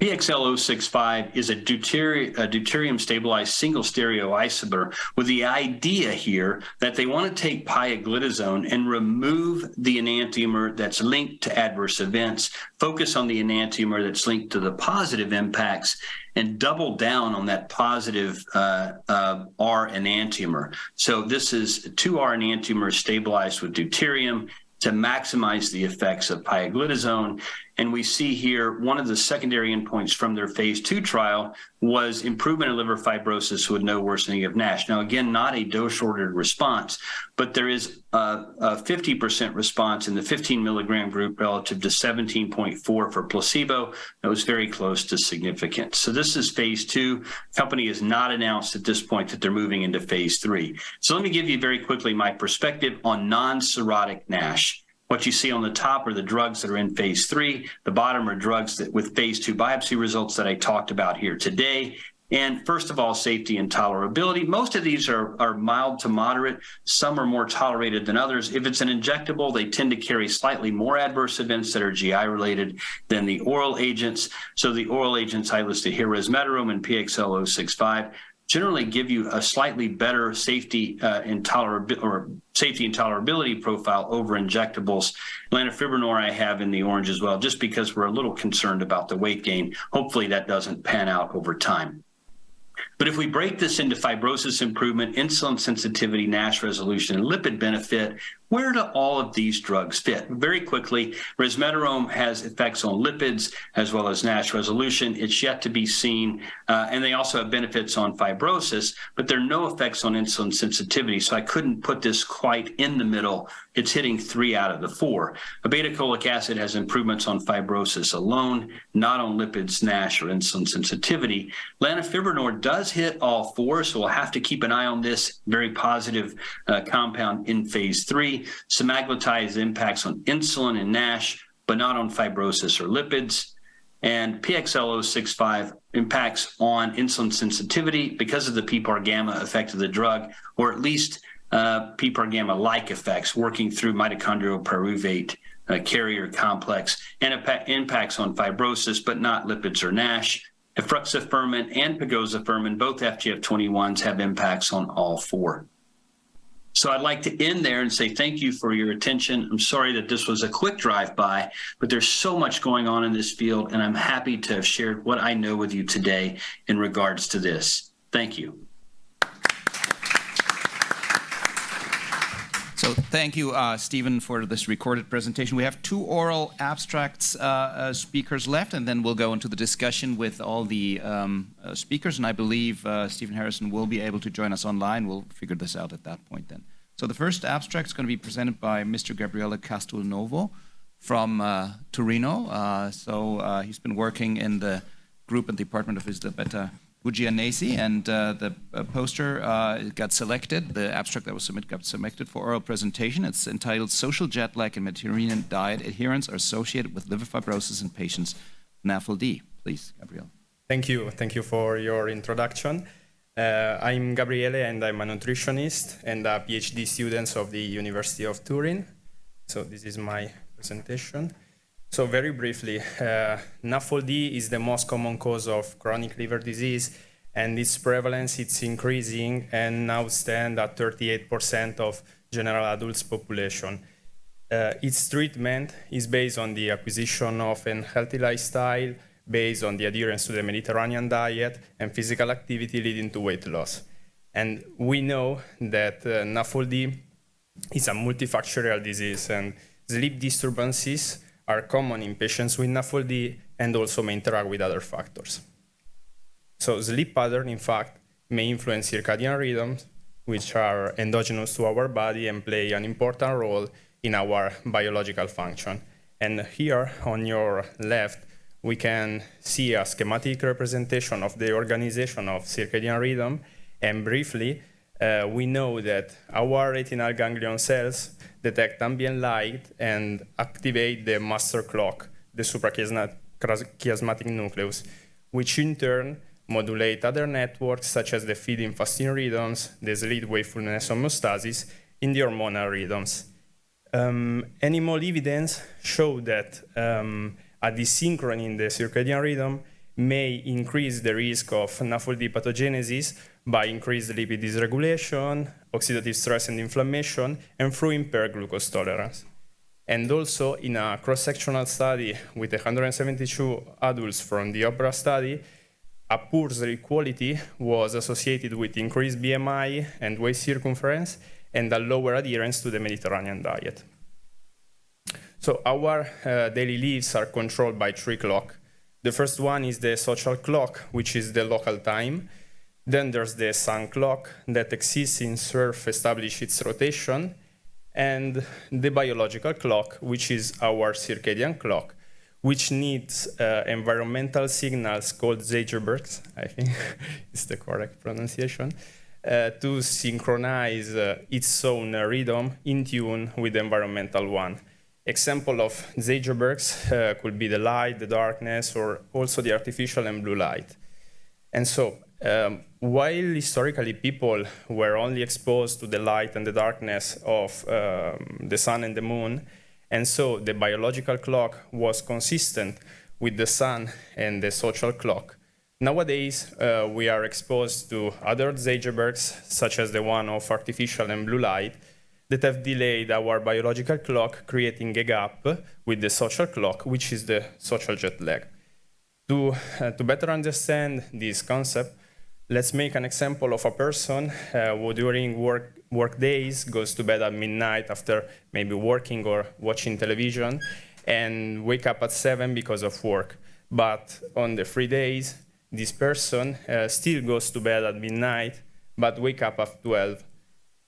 [SPEAKER 6] PXL065 is a deuterium-stabilized single stereoisomer with the idea here that they want to take pioglitazone and remove the enantiomer that's linked to adverse events, focus on the enantiomer that's linked to the positive impacts, and double down on that positive R enantiomer. So this is 2R enantiomer stabilized with deuterium to maximize the effects of pioglitazone. And we see here one of the secondary endpoints from their phase 2 trial was improvement in liver fibrosis with no worsening of NASH. Now, again, not a dose-ordered response, but there is a 50% response in the 15 milligram group relative to 17.4 for placebo. That was very close to significant. So this is phase 2. Company has not announced at this point that they're moving into phase 3. So let me give you very quickly my perspective on non-cirrhotic NASH. What you see on the top are the drugs that are in phase 3. The bottom are drugs that with phase 2 biopsy results that I talked about here today. And first of all, safety and tolerability. Most of these are mild to moderate. Some are more tolerated than others. If it's an injectable, they tend to carry slightly more adverse events that are GI related than the oral agents. So the oral agents I listed here, resmetirom and PXL065, generally give you a slightly better safety and tolerability profile over injectables. Lanifibranor I have in the orange as well, just because we're a little concerned about the weight gain. Hopefully that doesn't pan out over time. But if we break this into fibrosis improvement, insulin sensitivity, NASH resolution, and lipid benefit, where do all of these drugs fit? Very quickly, resmetirom has effects on lipids as well as NASH resolution. It's yet to be seen. And they also have benefits on fibrosis, but there are no effects on insulin sensitivity. So I couldn't put this quite in the middle. It's hitting 3 out of the 4. Obeticholic acid has improvements on fibrosis alone, not on lipids, NASH, or insulin sensitivity. Lanifibranor does hit all 4, so we'll have to keep an eye on this very positive compound in phase 3. Semaglutide has impacts on insulin and NASH, but not on fibrosis or lipids. And PXL065 impacts on insulin sensitivity because of the PPAR gamma effect of the drug, or at least PPAR gamma-like effects working through mitochondrial pyruvate carrier complex, and impacts on fibrosis, but not lipids or NASH. Efruxifermin and pegozafermin, both FGF21s, have impacts on all 4. So I'd like to end there and say thank you for your attention. I'm sorry that this was a quick drive-by, but there's so much going on in this field, and I'm happy to have shared what I know with you today in regards to this. Thank you.
[SPEAKER 2] So thank you, Stephen, for this recorded presentation. We have 2 oral abstracts speakers left, and then we'll go into the discussion with all the speakers. And I believe Stephen Harrison will be able to join us online. We'll figure this out at that point then. So the first abstract is going to be presented by Mr. Gabriele Castelnuovo from Torino. He's been working in the group and department of Elisabetta Bugianesi, and the poster got selected. The abstract that was submitted got selected for oral presentation. It's entitled "Social Jet Lag and Mediterranean Diet Adherence Are Associated with Liver Fibrosis in Patients with NAFLD." Please, Gabriele.
[SPEAKER 7] Thank you. Thank you for your introduction. I'm Gabriele, and I'm a nutritionist and a PhD student of the University of Turin. So this is my presentation. So very briefly, NAFLD is the most common cause of chronic liver disease, and its prevalence is increasing and now stands at 38% of general adults population. Its treatment is based on the acquisition of a healthy lifestyle, based on the adherence to the Mediterranean diet and physical activity leading to weight loss. And we know that NAFLD is a multifactorial disease, and sleep disturbances are common in patients with NAFLD and also may interact with other factors. So sleep pattern, in fact, may influence circadian rhythms, which are endogenous to our body and play an important role in our biological function. And here on your left, we can see a schematic representation of the organization of circadian rhythm. And briefly, we know that our retinal ganglion cells detect ambient light and activate the master clock, the suprachiasmatic nucleus, which in turn modulate other networks such as the feeding fasting rhythms, the sleep wakefulness homeostasis, in the hormonal rhythms. Animal evidence show that a desynchrony in the circadian rhythm may increase the risk of NAFLD pathogenesis by increased lipid dysregulation, oxidative stress and inflammation, and through impaired glucose tolerance. And also, in a cross-sectional study with 172 adults from the OBRA study, a poor sleep quality was associated with increased BMI and waist circumference and a lower adherence to the Mediterranean diet. So our daily lives are controlled by 3 clocks. The first one is the social clock, which is the local time. Then there's the sun clock that exists in Earth, establish its rotation, and the biological clock, which is our circadian clock, which needs environmental signals called Zeigerbergs, I think is the correct pronunciation, to synchronize its own rhythm in tune with the environmental one. Example of Zeigerbergs could be the light, the darkness, or also the artificial and blue light. And so, while historically people were only exposed to the light and the darkness of the sun and the moon, and so the biological clock was consistent with the sun and the social clock, nowadays we are exposed to other Zeigerbergs, such as the one of artificial and blue light, that have delayed our biological clock, creating a gap with the social clock, which is the social jet lag. To better understand this concept, let's make an example of a person who during work days goes to bed at midnight after maybe working or watching television and wake up at 7 because of work. But on the 3 days, this person still goes to bed at midnight, but wake up at 12.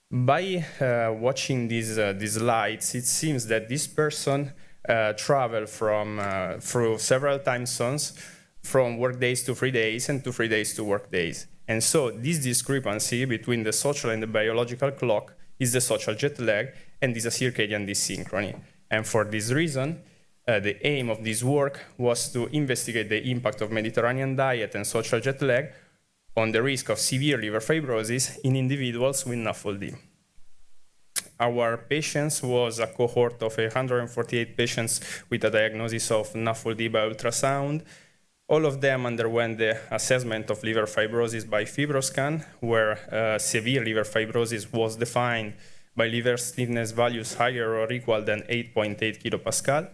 [SPEAKER 7] By watching these slides, it seems that this person traveled through several time zones, from work days to 3 days and to 3 days to work days. And so this discrepancy between the social and the biological clock is the social jet lag and is a circadian dysynchrony. And for this reason, the aim of this work was to investigate the impact of Mediterranean diet and social jet lag on the risk of severe liver fibrosis in individuals with NAFLD. Our patients was a cohort of 148 patients with a diagnosis of NAFLD by ultrasound. All of them underwent the assessment of liver fibrosis by FibroScan, where severe liver fibrosis was defined by liver stiffness values higher or equal than 8.8 kilopascal.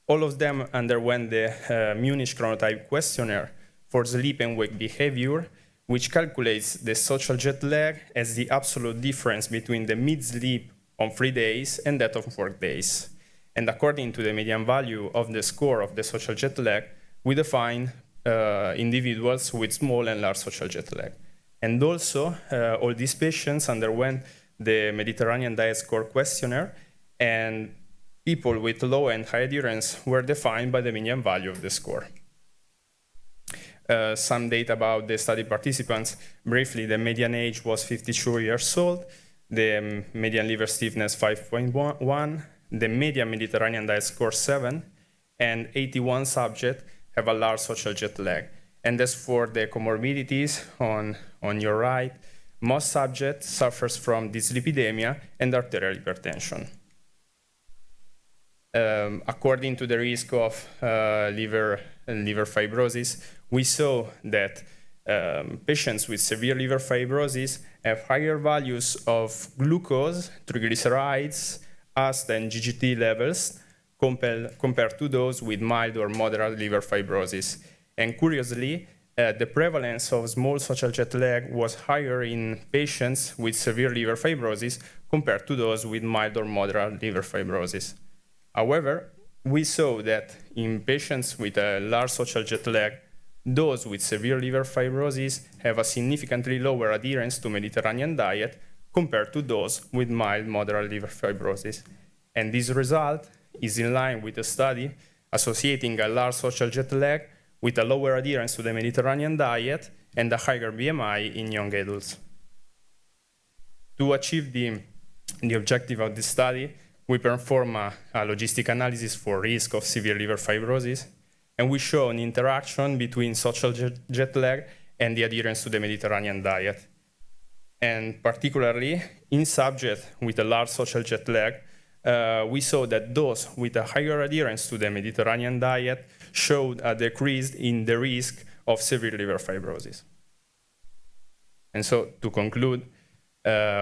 [SPEAKER 7] All of them underwent the Munich chronotype questionnaire for sleep and wake behavior, which calculates the social jet lag as the absolute difference between the mid-sleep on 3 days and that of work days. And according to the median value of the score of the social jet lag, we define individuals with small and large social jet lag. And also, all these patients underwent the Mediterranean Diet Score questionnaire, and people with low and high adherence were defined by the median value of the score. Some data about the study participants. Briefly, the median age was 52 years old, the median liver stiffness 5.1, the median Mediterranean Diet Score 7, and 81 subjects have a large social jet lag. And as for the comorbidities on your right, most subjects suffers from dyslipidemia and arterial hypertension. According to the risk of liver fibrosis, we saw that patients with severe liver fibrosis have higher values of glucose, triglycerides, AST, and GGT levels compared to those with mild or moderate liver fibrosis. And curiously, the prevalence of small social jet lag was higher in patients with severe liver fibrosis compared to those with mild or moderate liver fibrosis. However, we saw that in patients with a large social jet lag, those with severe liver fibrosis have a significantly lower adherence to Mediterranean diet compared to those with mild, moderate liver fibrosis. And this result is in line with a study associating a large social jet lag with a lower adherence to the Mediterranean diet and a higher BMI in young adults. To achieve the objective of this study, we perform a logistic analysis for risk of severe liver fibrosis, and we show an interaction between social jet lag and the adherence to the Mediterranean diet. And particularly in subjects with a large social jet lag, we saw that those with a higher adherence to the Mediterranean diet showed a decrease in the risk of severe liver fibrosis. And so, to conclude,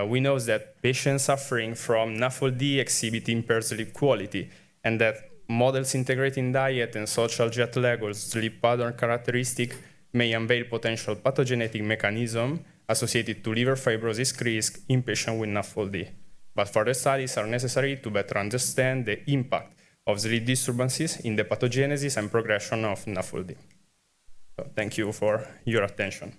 [SPEAKER 7] we know that patients suffering from NAFLD exhibit impaired sleep quality, and that models integrating diet and social jet lag or sleep pattern characteristic may unveil potential pathogenetic mechanism associated to liver fibrosis risk in patients with NAFLD. But further studies are necessary to better understand the impact of sleep disturbances in the pathogenesis and progression of NAFLD. So thank you for your attention.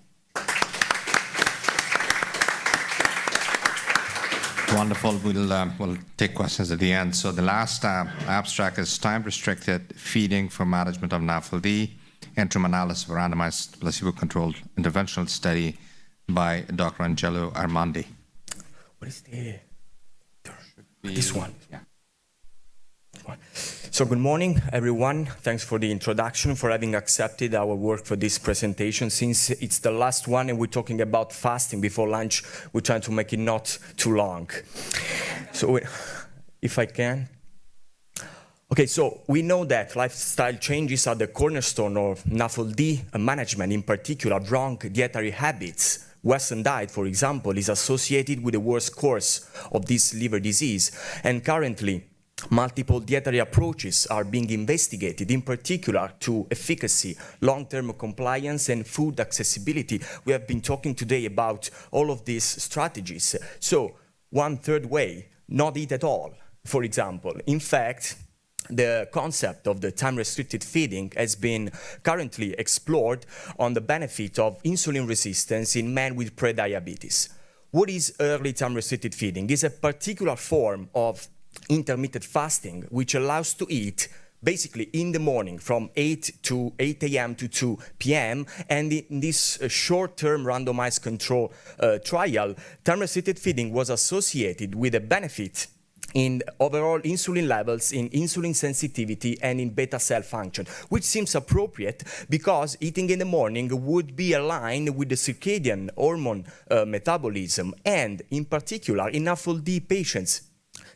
[SPEAKER 1] Wonderful. We'll take questions at the end. So the last abstract is time-restricted feeding for management of NAFLD, interim analysis of a randomized placebo-controlled interventional study by Dr. Angelo Armandi.
[SPEAKER 8] What is the... This one.
[SPEAKER 1] Yeah.
[SPEAKER 8] one. So good morning, everyone. Thanks for the introduction, for having accepted our work for this presentation. Since it's the last one and we're talking about fasting before lunch, we're trying to make it not too long. So if I can. Okay, so we know that lifestyle changes are the cornerstone of NAFLD management, in particular wrong dietary habits. Western diet, for example, is associated with the worst course of this liver disease, and currently multiple dietary approaches are being investigated, in particular to efficacy, long-term compliance, and food accessibility. We have been talking today about all of these strategies. So, one third way, not eat at all, for example. In fact, the concept of the time-restricted feeding has been currently explored on the benefit of insulin resistance in men with prediabetes. What is early time-restricted feeding? It's a particular form of intermittent fasting which allows to eat basically in the morning from 8 a.m. to 2 p.m. And in this short-term randomized control trial, time-restricted feeding was associated with a benefit in overall insulin levels, in insulin sensitivity, and in beta cell function, which seems appropriate because eating in the morning would be aligned with the circadian hormone metabolism, and in particular in NAFLD patients.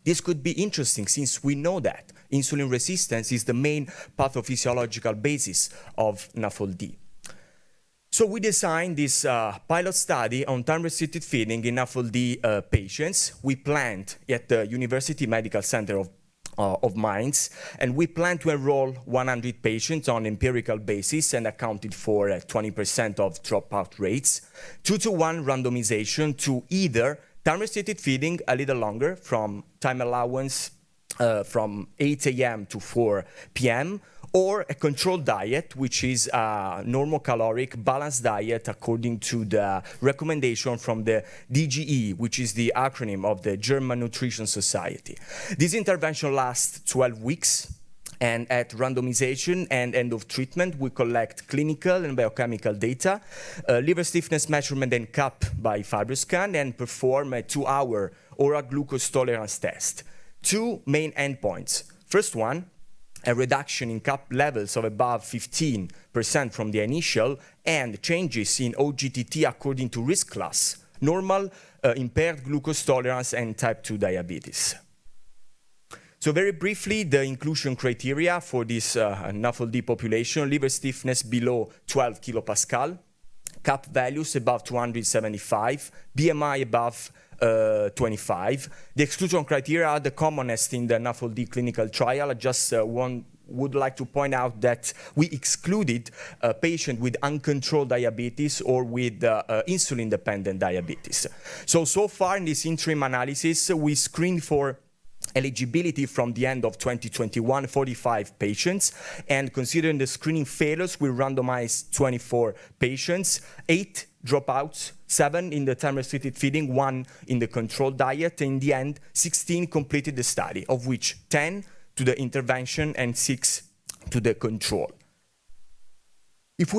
[SPEAKER 8] This could be interesting since we know that insulin resistance is the main pathophysiological basis of NAFLD. So we designed this pilot study on time-restricted feeding in NAFLD patients. We planned at the University Medical Center of Mainz, and we plan to enroll 100 patients on empirical basis and accounted for 20% of dropout rates, 2-to-1 randomization to either time-restricted feeding a little longer from time allowance from 8 a.m. to 4 p.m., or a controlled diet, which is a normal caloric balanced diet according to the recommendation from the DGE, which is the acronym of the German Nutrition Society. This intervention lasts 12 weeks, and at randomization and end of treatment, we collect clinical and biochemical data, liver stiffness measurement and CAP by FibroScan, and perform a 2-hour oral glucose tolerance test. Two main endpoints. First one, a reduction in CAP levels of above 15% from the initial, and changes in OGTT according to risk class, normal, impaired glucose tolerance, and type 2 diabetes. So very briefly, the inclusion criteria for this NAFLD population: liver stiffness below 12 kilopascal, CAP values above 275, BMI above 25. The exclusion criteria are the commonest in the NAFLD clinical trial. I just would like to point out that we excluded a patient with uncontrolled diabetes or with insulin-dependent diabetes. So far in this interim analysis, we screened for eligibility from the end of 2021, 45 patients, and considering the screening failures, we randomized 24 patients, 8 dropouts, 7 in the time-restricted feeding, 1 in the controlled diet. In the end, 16 completed the study, of which 10 to the intervention and 6 to the control. If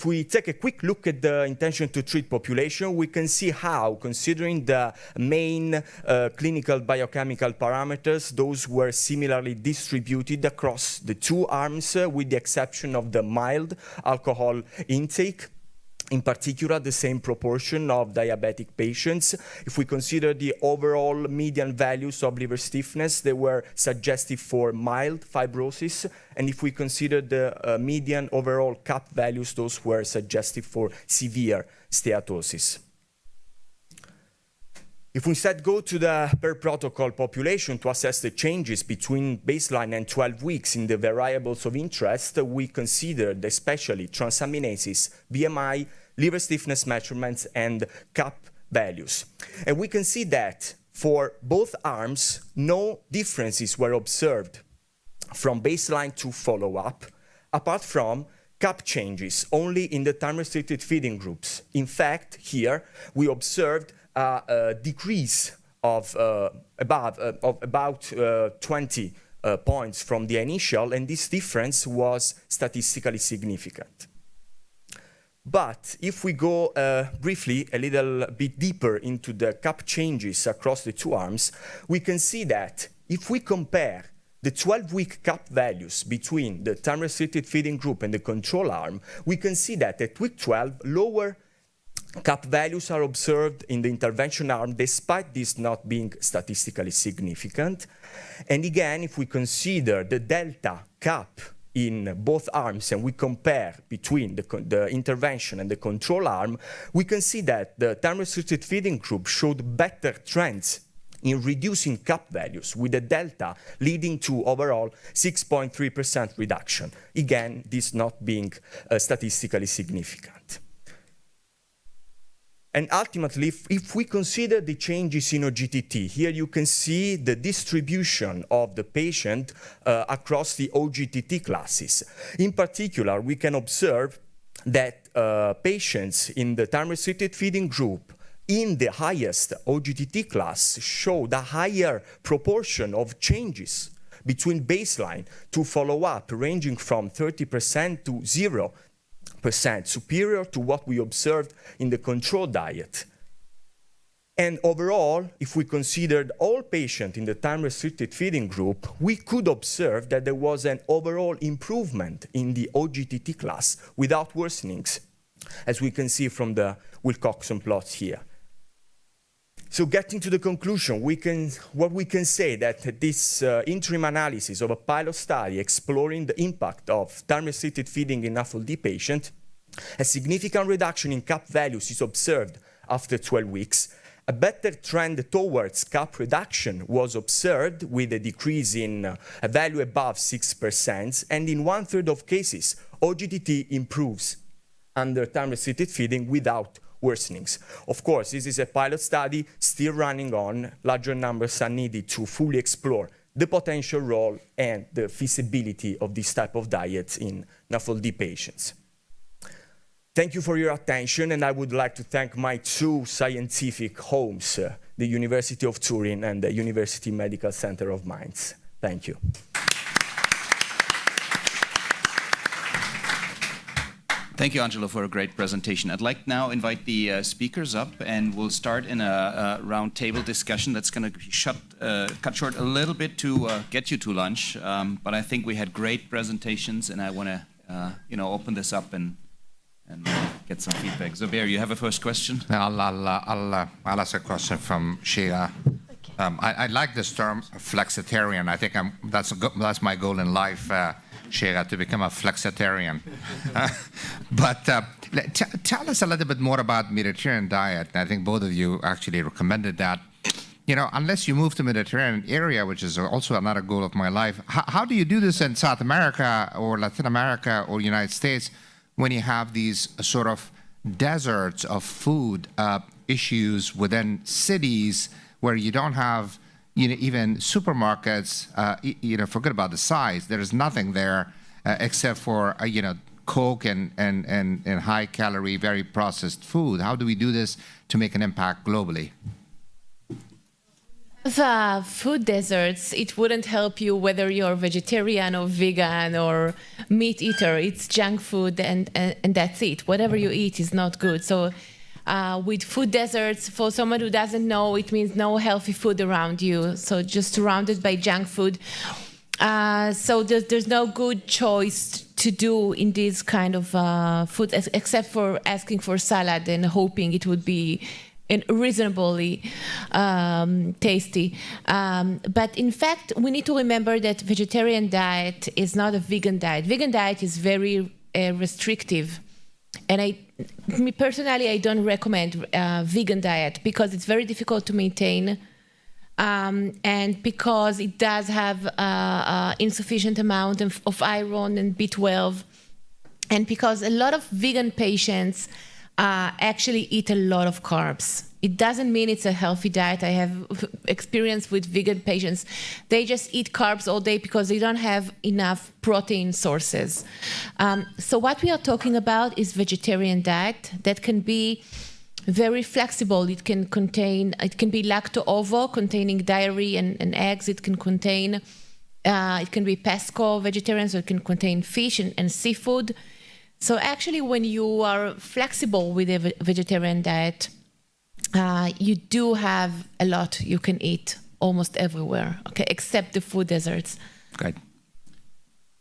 [SPEAKER 8] we take a quick look at the intention to treat population, we can see how, considering the main clinical biochemical parameters, those were similarly distributed across the two arms, with the exception of the mild alcohol intake. In particular, the same proportion of diabetic patients. If we consider the overall median values of liver stiffness, they were suggestive for mild fibrosis. And if we consider the median overall CAP values, those were suggestive for severe steatosis. If we instead go to the per protocol population to assess the changes between baseline and 12 weeks in the variables of interest, we considered especially transaminases, BMI, liver stiffness measurements, and CAP values. And we can see that for both arms, no differences were observed from baseline to follow-up, apart from CAP changes only in the time-restricted feeding groups. In fact, here we observed a decrease of about 20 points from the initial, and this difference was statistically significant. But if we go briefly a little bit deeper into the CAP changes across the two arms, we can see that if we compare the 12-week CAP values between the time-restricted feeding group and the control arm, we can see that at week 12, lower CAP values are observed in the intervention arm, despite this not being statistically significant. And again, if we consider the delta CAP in both arms and we compare between the intervention and the control arm, we can see that the time-restricted feeding group showed better trends in reducing CAP values, with a delta leading to overall 6.3% reduction. Again, this not being statistically significant. And ultimately, if we consider the changes in OGTT, here you can see the distribution of the patient across the OGTT classes. In particular, we can observe that patients in the time-restricted feeding group in the highest OGTT class showed a higher proportion of changes between baseline to follow-up, ranging from 30% to 0%, superior to what we observed in the control diet. And overall, if we considered all patients in the time-restricted feeding group, we could observe that there was an overall improvement in the OGTT class without worsenings, as we can see from the Wilcoxon plots here. So getting to the conclusion, what we can say that this interim analysis of a pilot study exploring the impact of time-restricted feeding in NAFLD patients, a significant reduction in CAP values is observed after 12 weeks. A better trend towards CAP reduction was observed with a decrease in a value above 6%, and in 1/3 of cases, OGTT improves under time-restricted feeding without worsenings. Of course, this is a pilot study still running on. Larger numbers are needed to fully explore the potential role and the feasibility of this type of diet in NAFLD patients. Thank you for your attention, and I would like to thank my two scientific homes, the University of Turin and the University Medical Center of Mainz. Thank you.
[SPEAKER 2] Thank you, Angelo, for a great presentation. I'd like now invite the speakers up, and we'll start in a round-table discussion that's going to be cut short a little bit to get you to lunch. But I think we had great presentations, and I want to, open this up and get some feedback. Zubair, you have a first question?
[SPEAKER 1] I'll ask a question from Sheila. I like this term flexitarian. I think that's my goal in life, Sheila, to become a flexitarian. But tell us a little bit more about Mediterranean diet. I think both of you actually recommended that. Unless you move to Mediterranean area, which is also another goal of my life, how do you do this in South America or Latin America or United States when you have these sort of deserts of food issues within cities where you don't have even supermarkets, forget about the size. There is nothing there except for, Coke and high-calorie, very processed food. How do we do this to make an impact globally?
[SPEAKER 3] The food deserts, it wouldn't help you whether you're vegetarian or vegan or meat eater. It's junk food and that's it. Whatever you eat is not good. So with food deserts, for someone who doesn't know, it means no healthy food around you. So just surrounded by junk food. So there's no good choice to do in this kind of food, except for asking for salad and hoping it would be reasonably tasty. But in fact, we need to remember that vegetarian diet is not a vegan diet. Vegan diet is very restrictive. And me personally, I don't recommend vegan diet because it's very difficult to maintain and because it does have insufficient amount of iron and B12, and because a lot of vegan patients actually eat a lot of carbs. It doesn't mean it's a healthy diet. I have experience with vegan patients. They just eat carbs all day because they don't have enough protein sources. So what we are talking about is vegetarian diet that can be very flexible. It can be lacto-ovo containing dairy and eggs. It can contain, it can be pesco vegetarian, so it can contain fish and seafood. So actually, when you are flexible with a vegetarian diet, you do have a lot you can eat almost everywhere, okay, except the food deserts.
[SPEAKER 1] Great.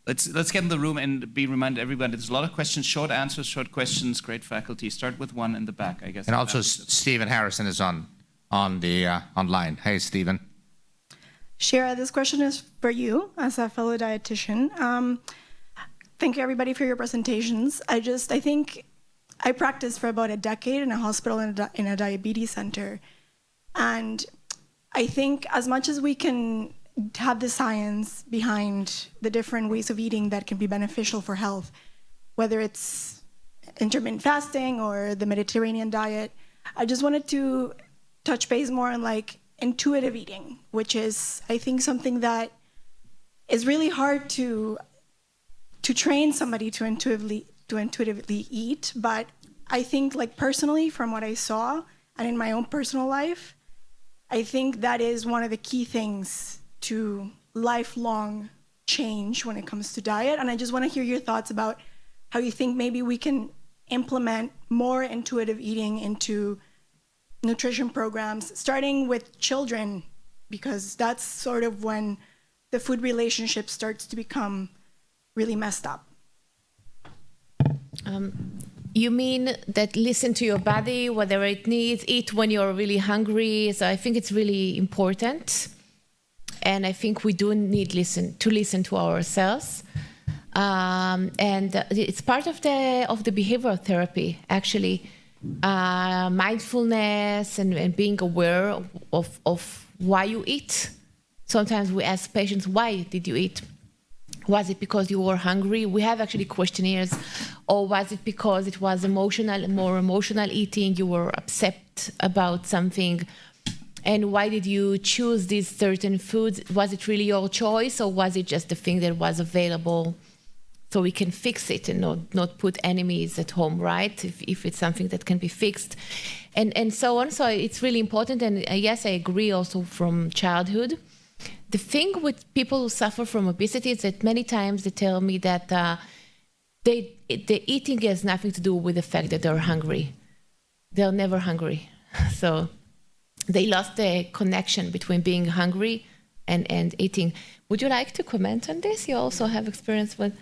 [SPEAKER 2] Let's get in the room and be reminded, everybody, there's a lot of questions, short answers, short questions, great faculty. Start with one in the back, I guess.
[SPEAKER 1] And also Stephen Harrison is on the online. Hey, Stephen.
[SPEAKER 9] Shira, this question is for you as a fellow dietitian. Thank you, everybody, for your presentations. I think I practiced for about a decade in a hospital in a diabetes center. And I think as much as we can have the science behind the different ways of eating that can be beneficial for health, whether it's intermittent fasting or the Mediterranean diet, I just wanted to touch base more on like intuitive eating, which is, I think, something that is really hard to train somebody to intuitively eat. But I think, like, personally, from what I saw and in my own personal life, I think that is one of the key things to lifelong change when it comes to diet. And I just want to hear your thoughts about how you think maybe we can implement more intuitive eating into nutrition programs, starting with children, because that's sort of when the food relationship starts to become really messed up.
[SPEAKER 3] You mean that listen to your body, whatever it needs, eat when you're really hungry. So I think it's really important. And I think we do need to listen to ourselves. And it's part of the behavioral therapy, actually. Mindfulness and being aware of why you eat. Sometimes we ask patients, why did you eat? Was it because you were hungry? We have actually questionnaires. Or was it because it was more emotional eating? You were upset about something. And why did you choose these certain foods? Was it really your choice, or was it just the thing that was available? So we can fix it and not put enemies at home, right? If it's something that can be fixed. And so on. So it's really important. And yes, I agree also from childhood. The thing with people who suffer from obesity is that many times they tell me that the eating has nothing to do with the fact that they're hungry. They're never hungry. So they lost the connection between being hungry and eating. Would you like to comment on this? You also have experience with...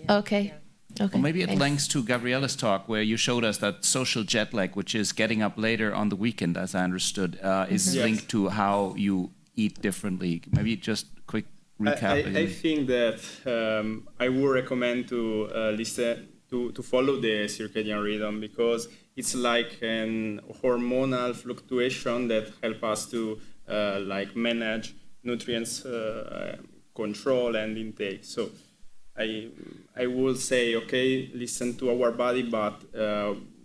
[SPEAKER 3] Okay. Okay.
[SPEAKER 2] Well, maybe it links to Gabriella's talk, where you showed us that social jet lag, which is getting up later on the weekend, as I understood, is linked to how you eat differently. Maybe just quick recap.
[SPEAKER 7] I think that I would recommend to listen to follow the circadian rhythm, because it's like an hormonal fluctuation that help us to like manage nutrients control and intake. So I would say, okay, listen to our body, but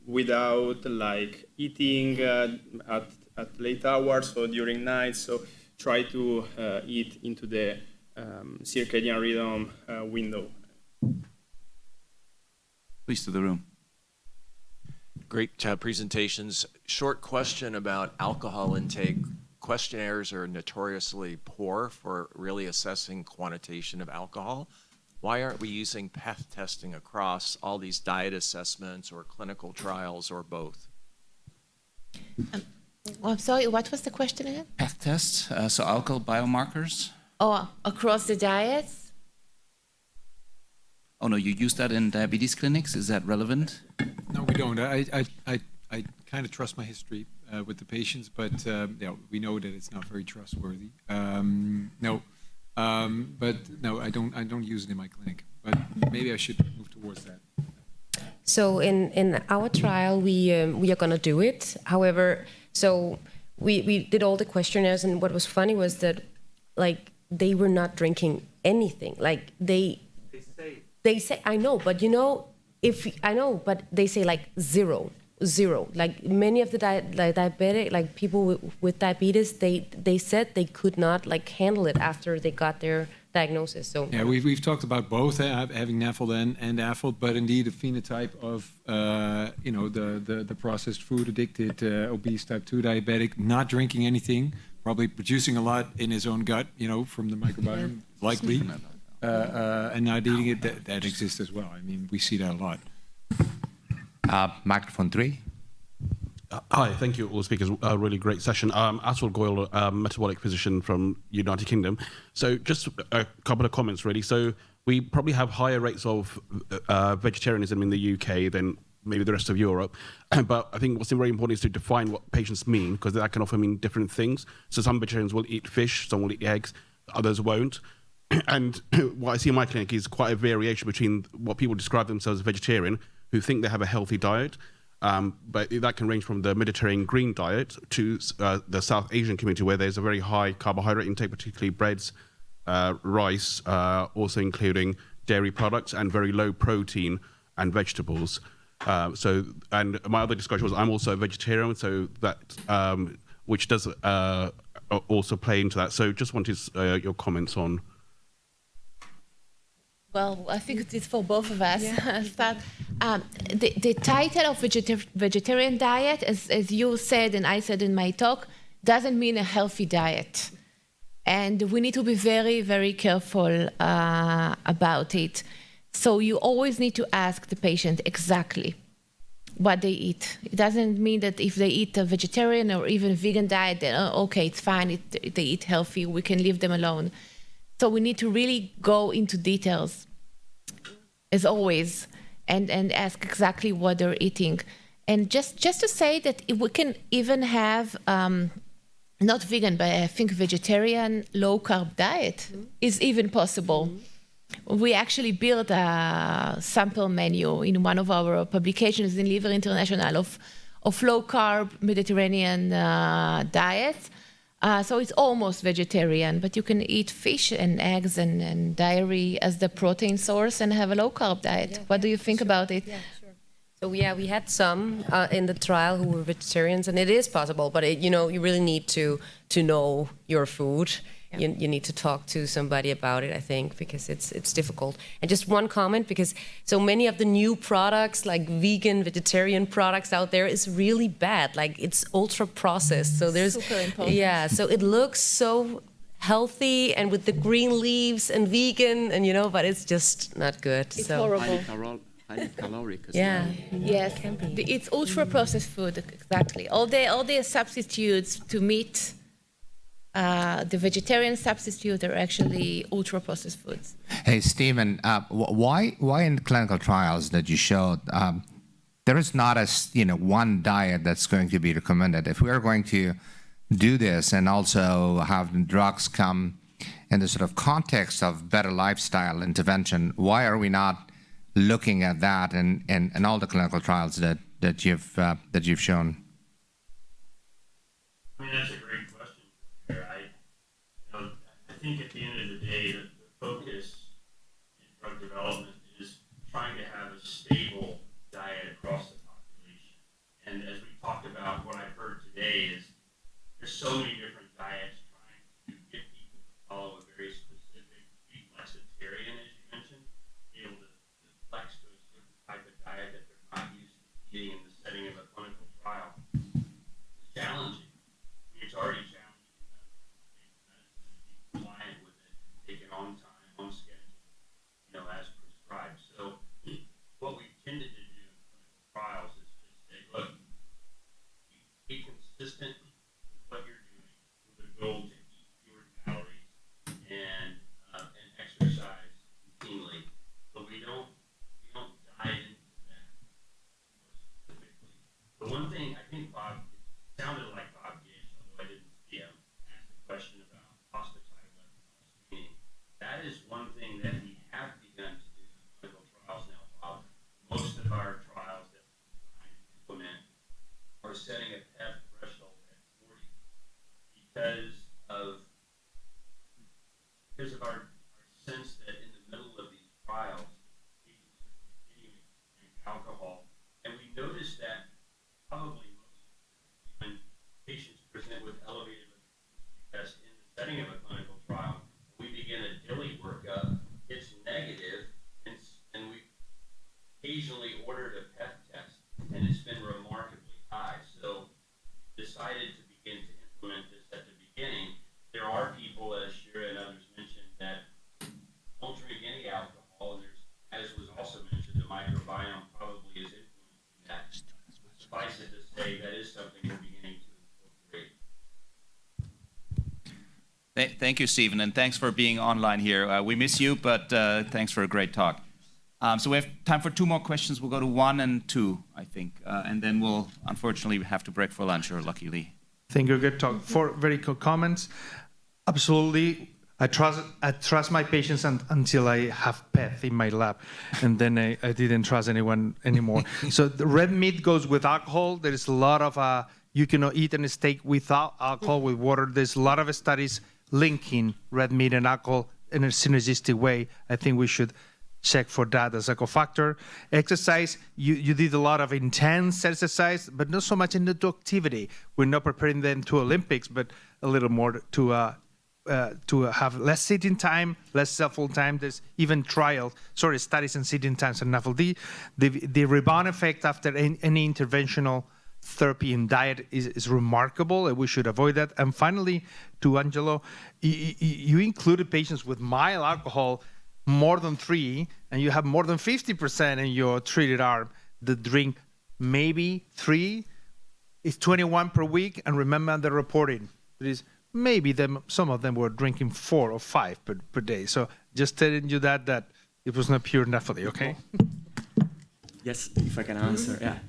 [SPEAKER 7] without like eating at late hours or during night. So try to eat into the circadian rhythm window.
[SPEAKER 2] Please, to the room.
[SPEAKER 10] Great presentations. Short question about alcohol intake. Questionnaires are notoriously poor for really assessing quantitation of alcohol. Why aren't we using PEth testing across all these diet assessments or clinical trials or both?
[SPEAKER 3] I'm sorry, what was the question again?
[SPEAKER 2] PEth tests, so alcohol biomarkers.
[SPEAKER 3] Oh, across the diets?
[SPEAKER 2] Oh no, you use that in diabetes clinics? Is that relevant?
[SPEAKER 5] No, we don't. I kind of trust my history with the patients, but yeah, we know that it's not very trustworthy. No, but no, I don't use it in my clinic. But maybe I should move towards that.
[SPEAKER 4] So in our trial, we are gonna do it. However, so we did all the questionnaires, and what was funny was that like they were not drinking anything. Like they say I know, but you know, but they say like zero. Like many of the diabetic, like people with diabetes, they said they could not like handle it after they got their diagnosis. So
[SPEAKER 5] yeah, we've talked about both having NAFLD and AFLD, but indeed a phenotype of the processed food addicted obese type 2 diabetic, not drinking anything, probably producing a lot in his own gut, from the microbiome, likely, and not eating it. That exists as well. I mean, we see that a lot.
[SPEAKER 1] Microphone 3.
[SPEAKER 11] Hi, thank you all speakers. A really great session. Atul Goyal, metabolic physician from United Kingdom. So just a couple of comments really. So we probably have higher rates of vegetarianism in the UK than maybe the rest of Europe. But I think what's very important is to define what patients mean, because that can often mean different things. So some vegetarians will eat fish, some will eat eggs, others won't. And what I see in my clinic is quite a variation between what people describe themselves as vegetarian, who think they have a healthy diet, but that can range from the Mediterranean green diet to the South Asian community, where there's a very high carbohydrate intake, particularly breads, rice, also including dairy products, and very low protein and vegetables. And my other discussion was I'm also a vegetarian, so that which does also play into that. So just wanted your comments on.
[SPEAKER 3] Well, I think it is for both of us. That, the title of vegetarian diet, as you said and I said in my talk, doesn't mean a healthy diet. And we need to be very, very careful about it. So you always need to ask the patient exactly what they eat. It doesn't mean that if they eat a vegetarian or even vegan diet, then, okay, it's fine, they eat healthy, we can leave them alone. So we need to really go into details, as always, and ask exactly what they're eating. And just to say that if we can even have, not vegan, but I think vegetarian low-carb diet is even possible. We actually built a sample menu in one of our publications in Liver International of low-carb Mediterranean diets. So it's almost vegetarian, but you can eat fish and eggs and dairy as the protein source and have a low-carb diet.
[SPEAKER 4] Yeah,
[SPEAKER 3] what do you think about it?
[SPEAKER 4] Yeah, sure. So we had some in the trial who were vegetarians, and it is possible, but you really need to know your food. Yeah. You need to talk to somebody about it, I think, because it's difficult. And just one comment, because so many of the new products, like vegan, vegetarian products out there, is really bad. Like, it's ultra processed. So there's
[SPEAKER 3] super important.
[SPEAKER 4] Yeah, so it looks so healthy and with the green leaves and vegan, and but it's just not good.
[SPEAKER 3] It's
[SPEAKER 4] so
[SPEAKER 3] horrible.
[SPEAKER 10] Highly caloric as
[SPEAKER 4] Yeah.
[SPEAKER 10] well.
[SPEAKER 3] Yes, it's ultra processed food, exactly. All the substitutes to meat. The vegetarian substitute are actually ultra-processed foods.
[SPEAKER 1] Hey, Stephen, why in clinical trials that you showed there is not one diet that's going to be recommended? If we are going to do this and also have drugs come in the sort of context of better lifestyle intervention, why are we not looking at that in all the clinical trials that you've shown?
[SPEAKER 12] I mean, that's a great question. I think at the end of the day, the focus in drug development is trying to have a stable diet across the population. And as we talked about, what I've heard today is there's so many different diets trying to get people to follow a very specific, be flexitarian, as you mentioned, be able to flex to a certain type of diet that they're not used to eating in the setting of a clinical trial. It's challenging. I mean, it's already challenging in medical medicine to be compliant with it
[SPEAKER 2] Thank you, Stephen, and thanks for being online here. We miss you, but thanks for a great talk. So we have time for 2 more questions. We'll go to 1 and 2, I think, and then we'll unfortunately have to break for lunch, or luckily.
[SPEAKER 13] Thank you. Good talk. 4 very quick comments. Absolutely, I trust my patients until I have PET in my lab, and then I didn't trust anyone anymore. So the red meat goes with alcohol. There is a lot of you cannot eat a steak without alcohol, with water. There's a lot of studies linking red meat and alcohol in a synergistic way. I think we should check for that as a cofactor. Exercise, you did a lot of intense exercise, but not so much into activity. We're not preparing them to Olympics, but a little more to have less sitting time, less cell time. There's even studies on sitting times in NAFLD. The rebound effect after any interventional therapy and diet is remarkable, and we should avoid that. And finally, to Angelo, you included patients with mild alcohol, more than 3, and you have more than 50% in your treated arm that drink maybe 3. It's 21 per week, and remember the reporting. It is maybe some of them were drinking 4 or 5 per day. So just telling you that it was not pure NAFLD, okay?
[SPEAKER 8] Yes, if I can answer, yeah.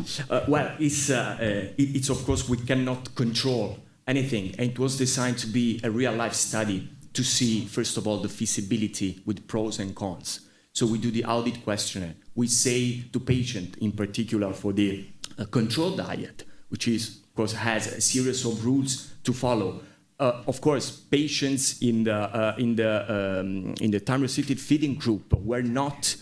[SPEAKER 8] Well, it's of course we cannot control anything, and it was designed to be a real-life study to see, first of all, the feasibility with pros and cons. So we do the audit questionnaire. We say to patient, in particular for the control diet, which is, of course, has a series of rules to follow. Of course, patients in the time-restricted feeding group were not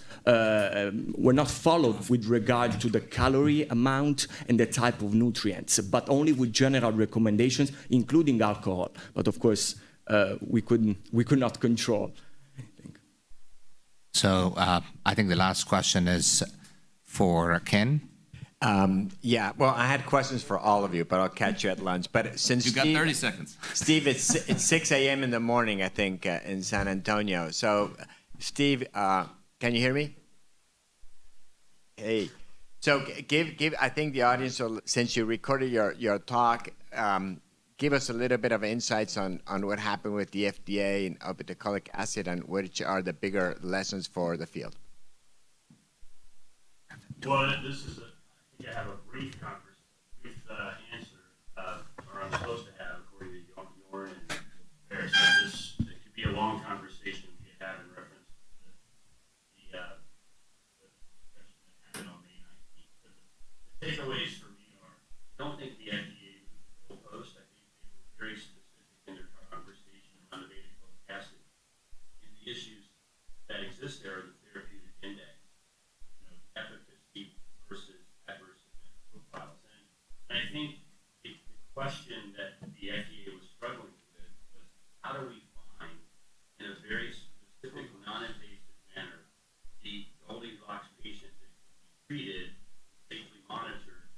[SPEAKER 8] followed with regard to the calorie amount and the type of nutrients, but only with general recommendations, including alcohol. But of course, we could not control.
[SPEAKER 1] So I think the last question is for Ken.
[SPEAKER 14] Yeah, well, I had questions for all of you, but I'll catch you at lunch. But since
[SPEAKER 2] you got 30 seconds,
[SPEAKER 14] Steve, it's 6 a.m. in the morning, I think, in San Antonio. So, Steve, can you hear me? Hey, so give I think the audience, since you recorded your talk, give us a little bit of insights on what happened with the FDA and obeticholic acid, and which are the bigger lessons for the field.
[SPEAKER 12] Well, this is I have a brief answer, or I'm supposed to have, according to Jorn and Paris. It could be a long conversation we could have in reference to the discussion that happened on May 19th. But the takeaways for me are, I don't think the FDA moved the goalpost. I think they were very specific in their conversation around the obeticholic acid. And the issues that exist there are the therapeutic index, efficacy versus adverse event profiles. And I think the question that the FDA was struggling with was, how do we find, in a very specific, non-invasive manner, the Goldilocks patient that can be treated, safely monitored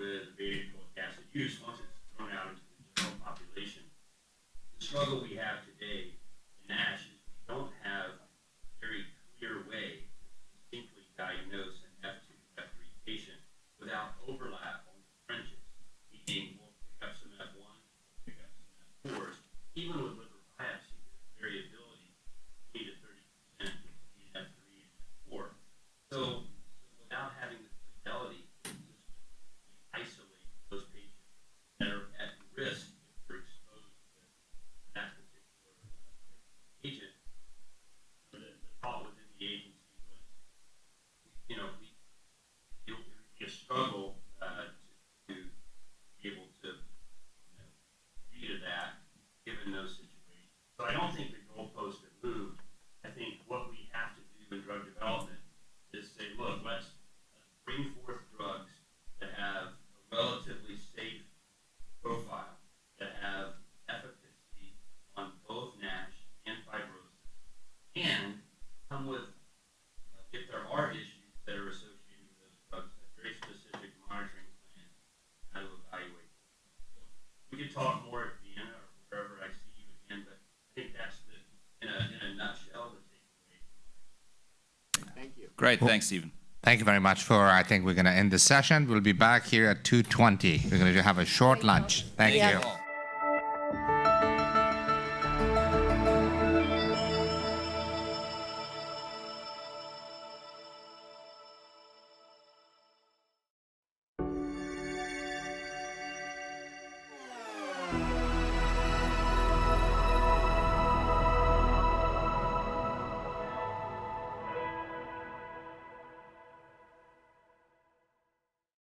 [SPEAKER 12] with obeticholic acid use once it's thrown out into the general population. The struggle we have today in NASH is we don't have a very clear way to distinctly diagnose an F2, F3 patient without overlap on the fringes, meaning we'll pick up some F1s, we'll pick up some F4s. Even with liver biopsy, there's variability 20 to 30% between F3 and F4. So without having the fidelity to isolate those patients that are at risk if they're exposed to that particular agent, the thought within the agency was, it would be a struggle to be able to agree to that given those situations. So I don't think the goalposts have moved. I think what we have to do in drug development is say, look, let's bring forth drugs that have a relatively safe profile, that have efficacy on both NASH and fibrosis, and come with, if there are issues that are associated with those drugs, a very specific monitoring plan, how to evaluate those. So we could talk more at Vienna or wherever I see you again, but I think that's in a nutshell, the takeaway.
[SPEAKER 14] Thank you.
[SPEAKER 2] Great, thanks, Stephen.
[SPEAKER 1] Thank you very much I think we're going to end the session. We'll be back here at 2:20. We're going to have a short lunch. Thank you.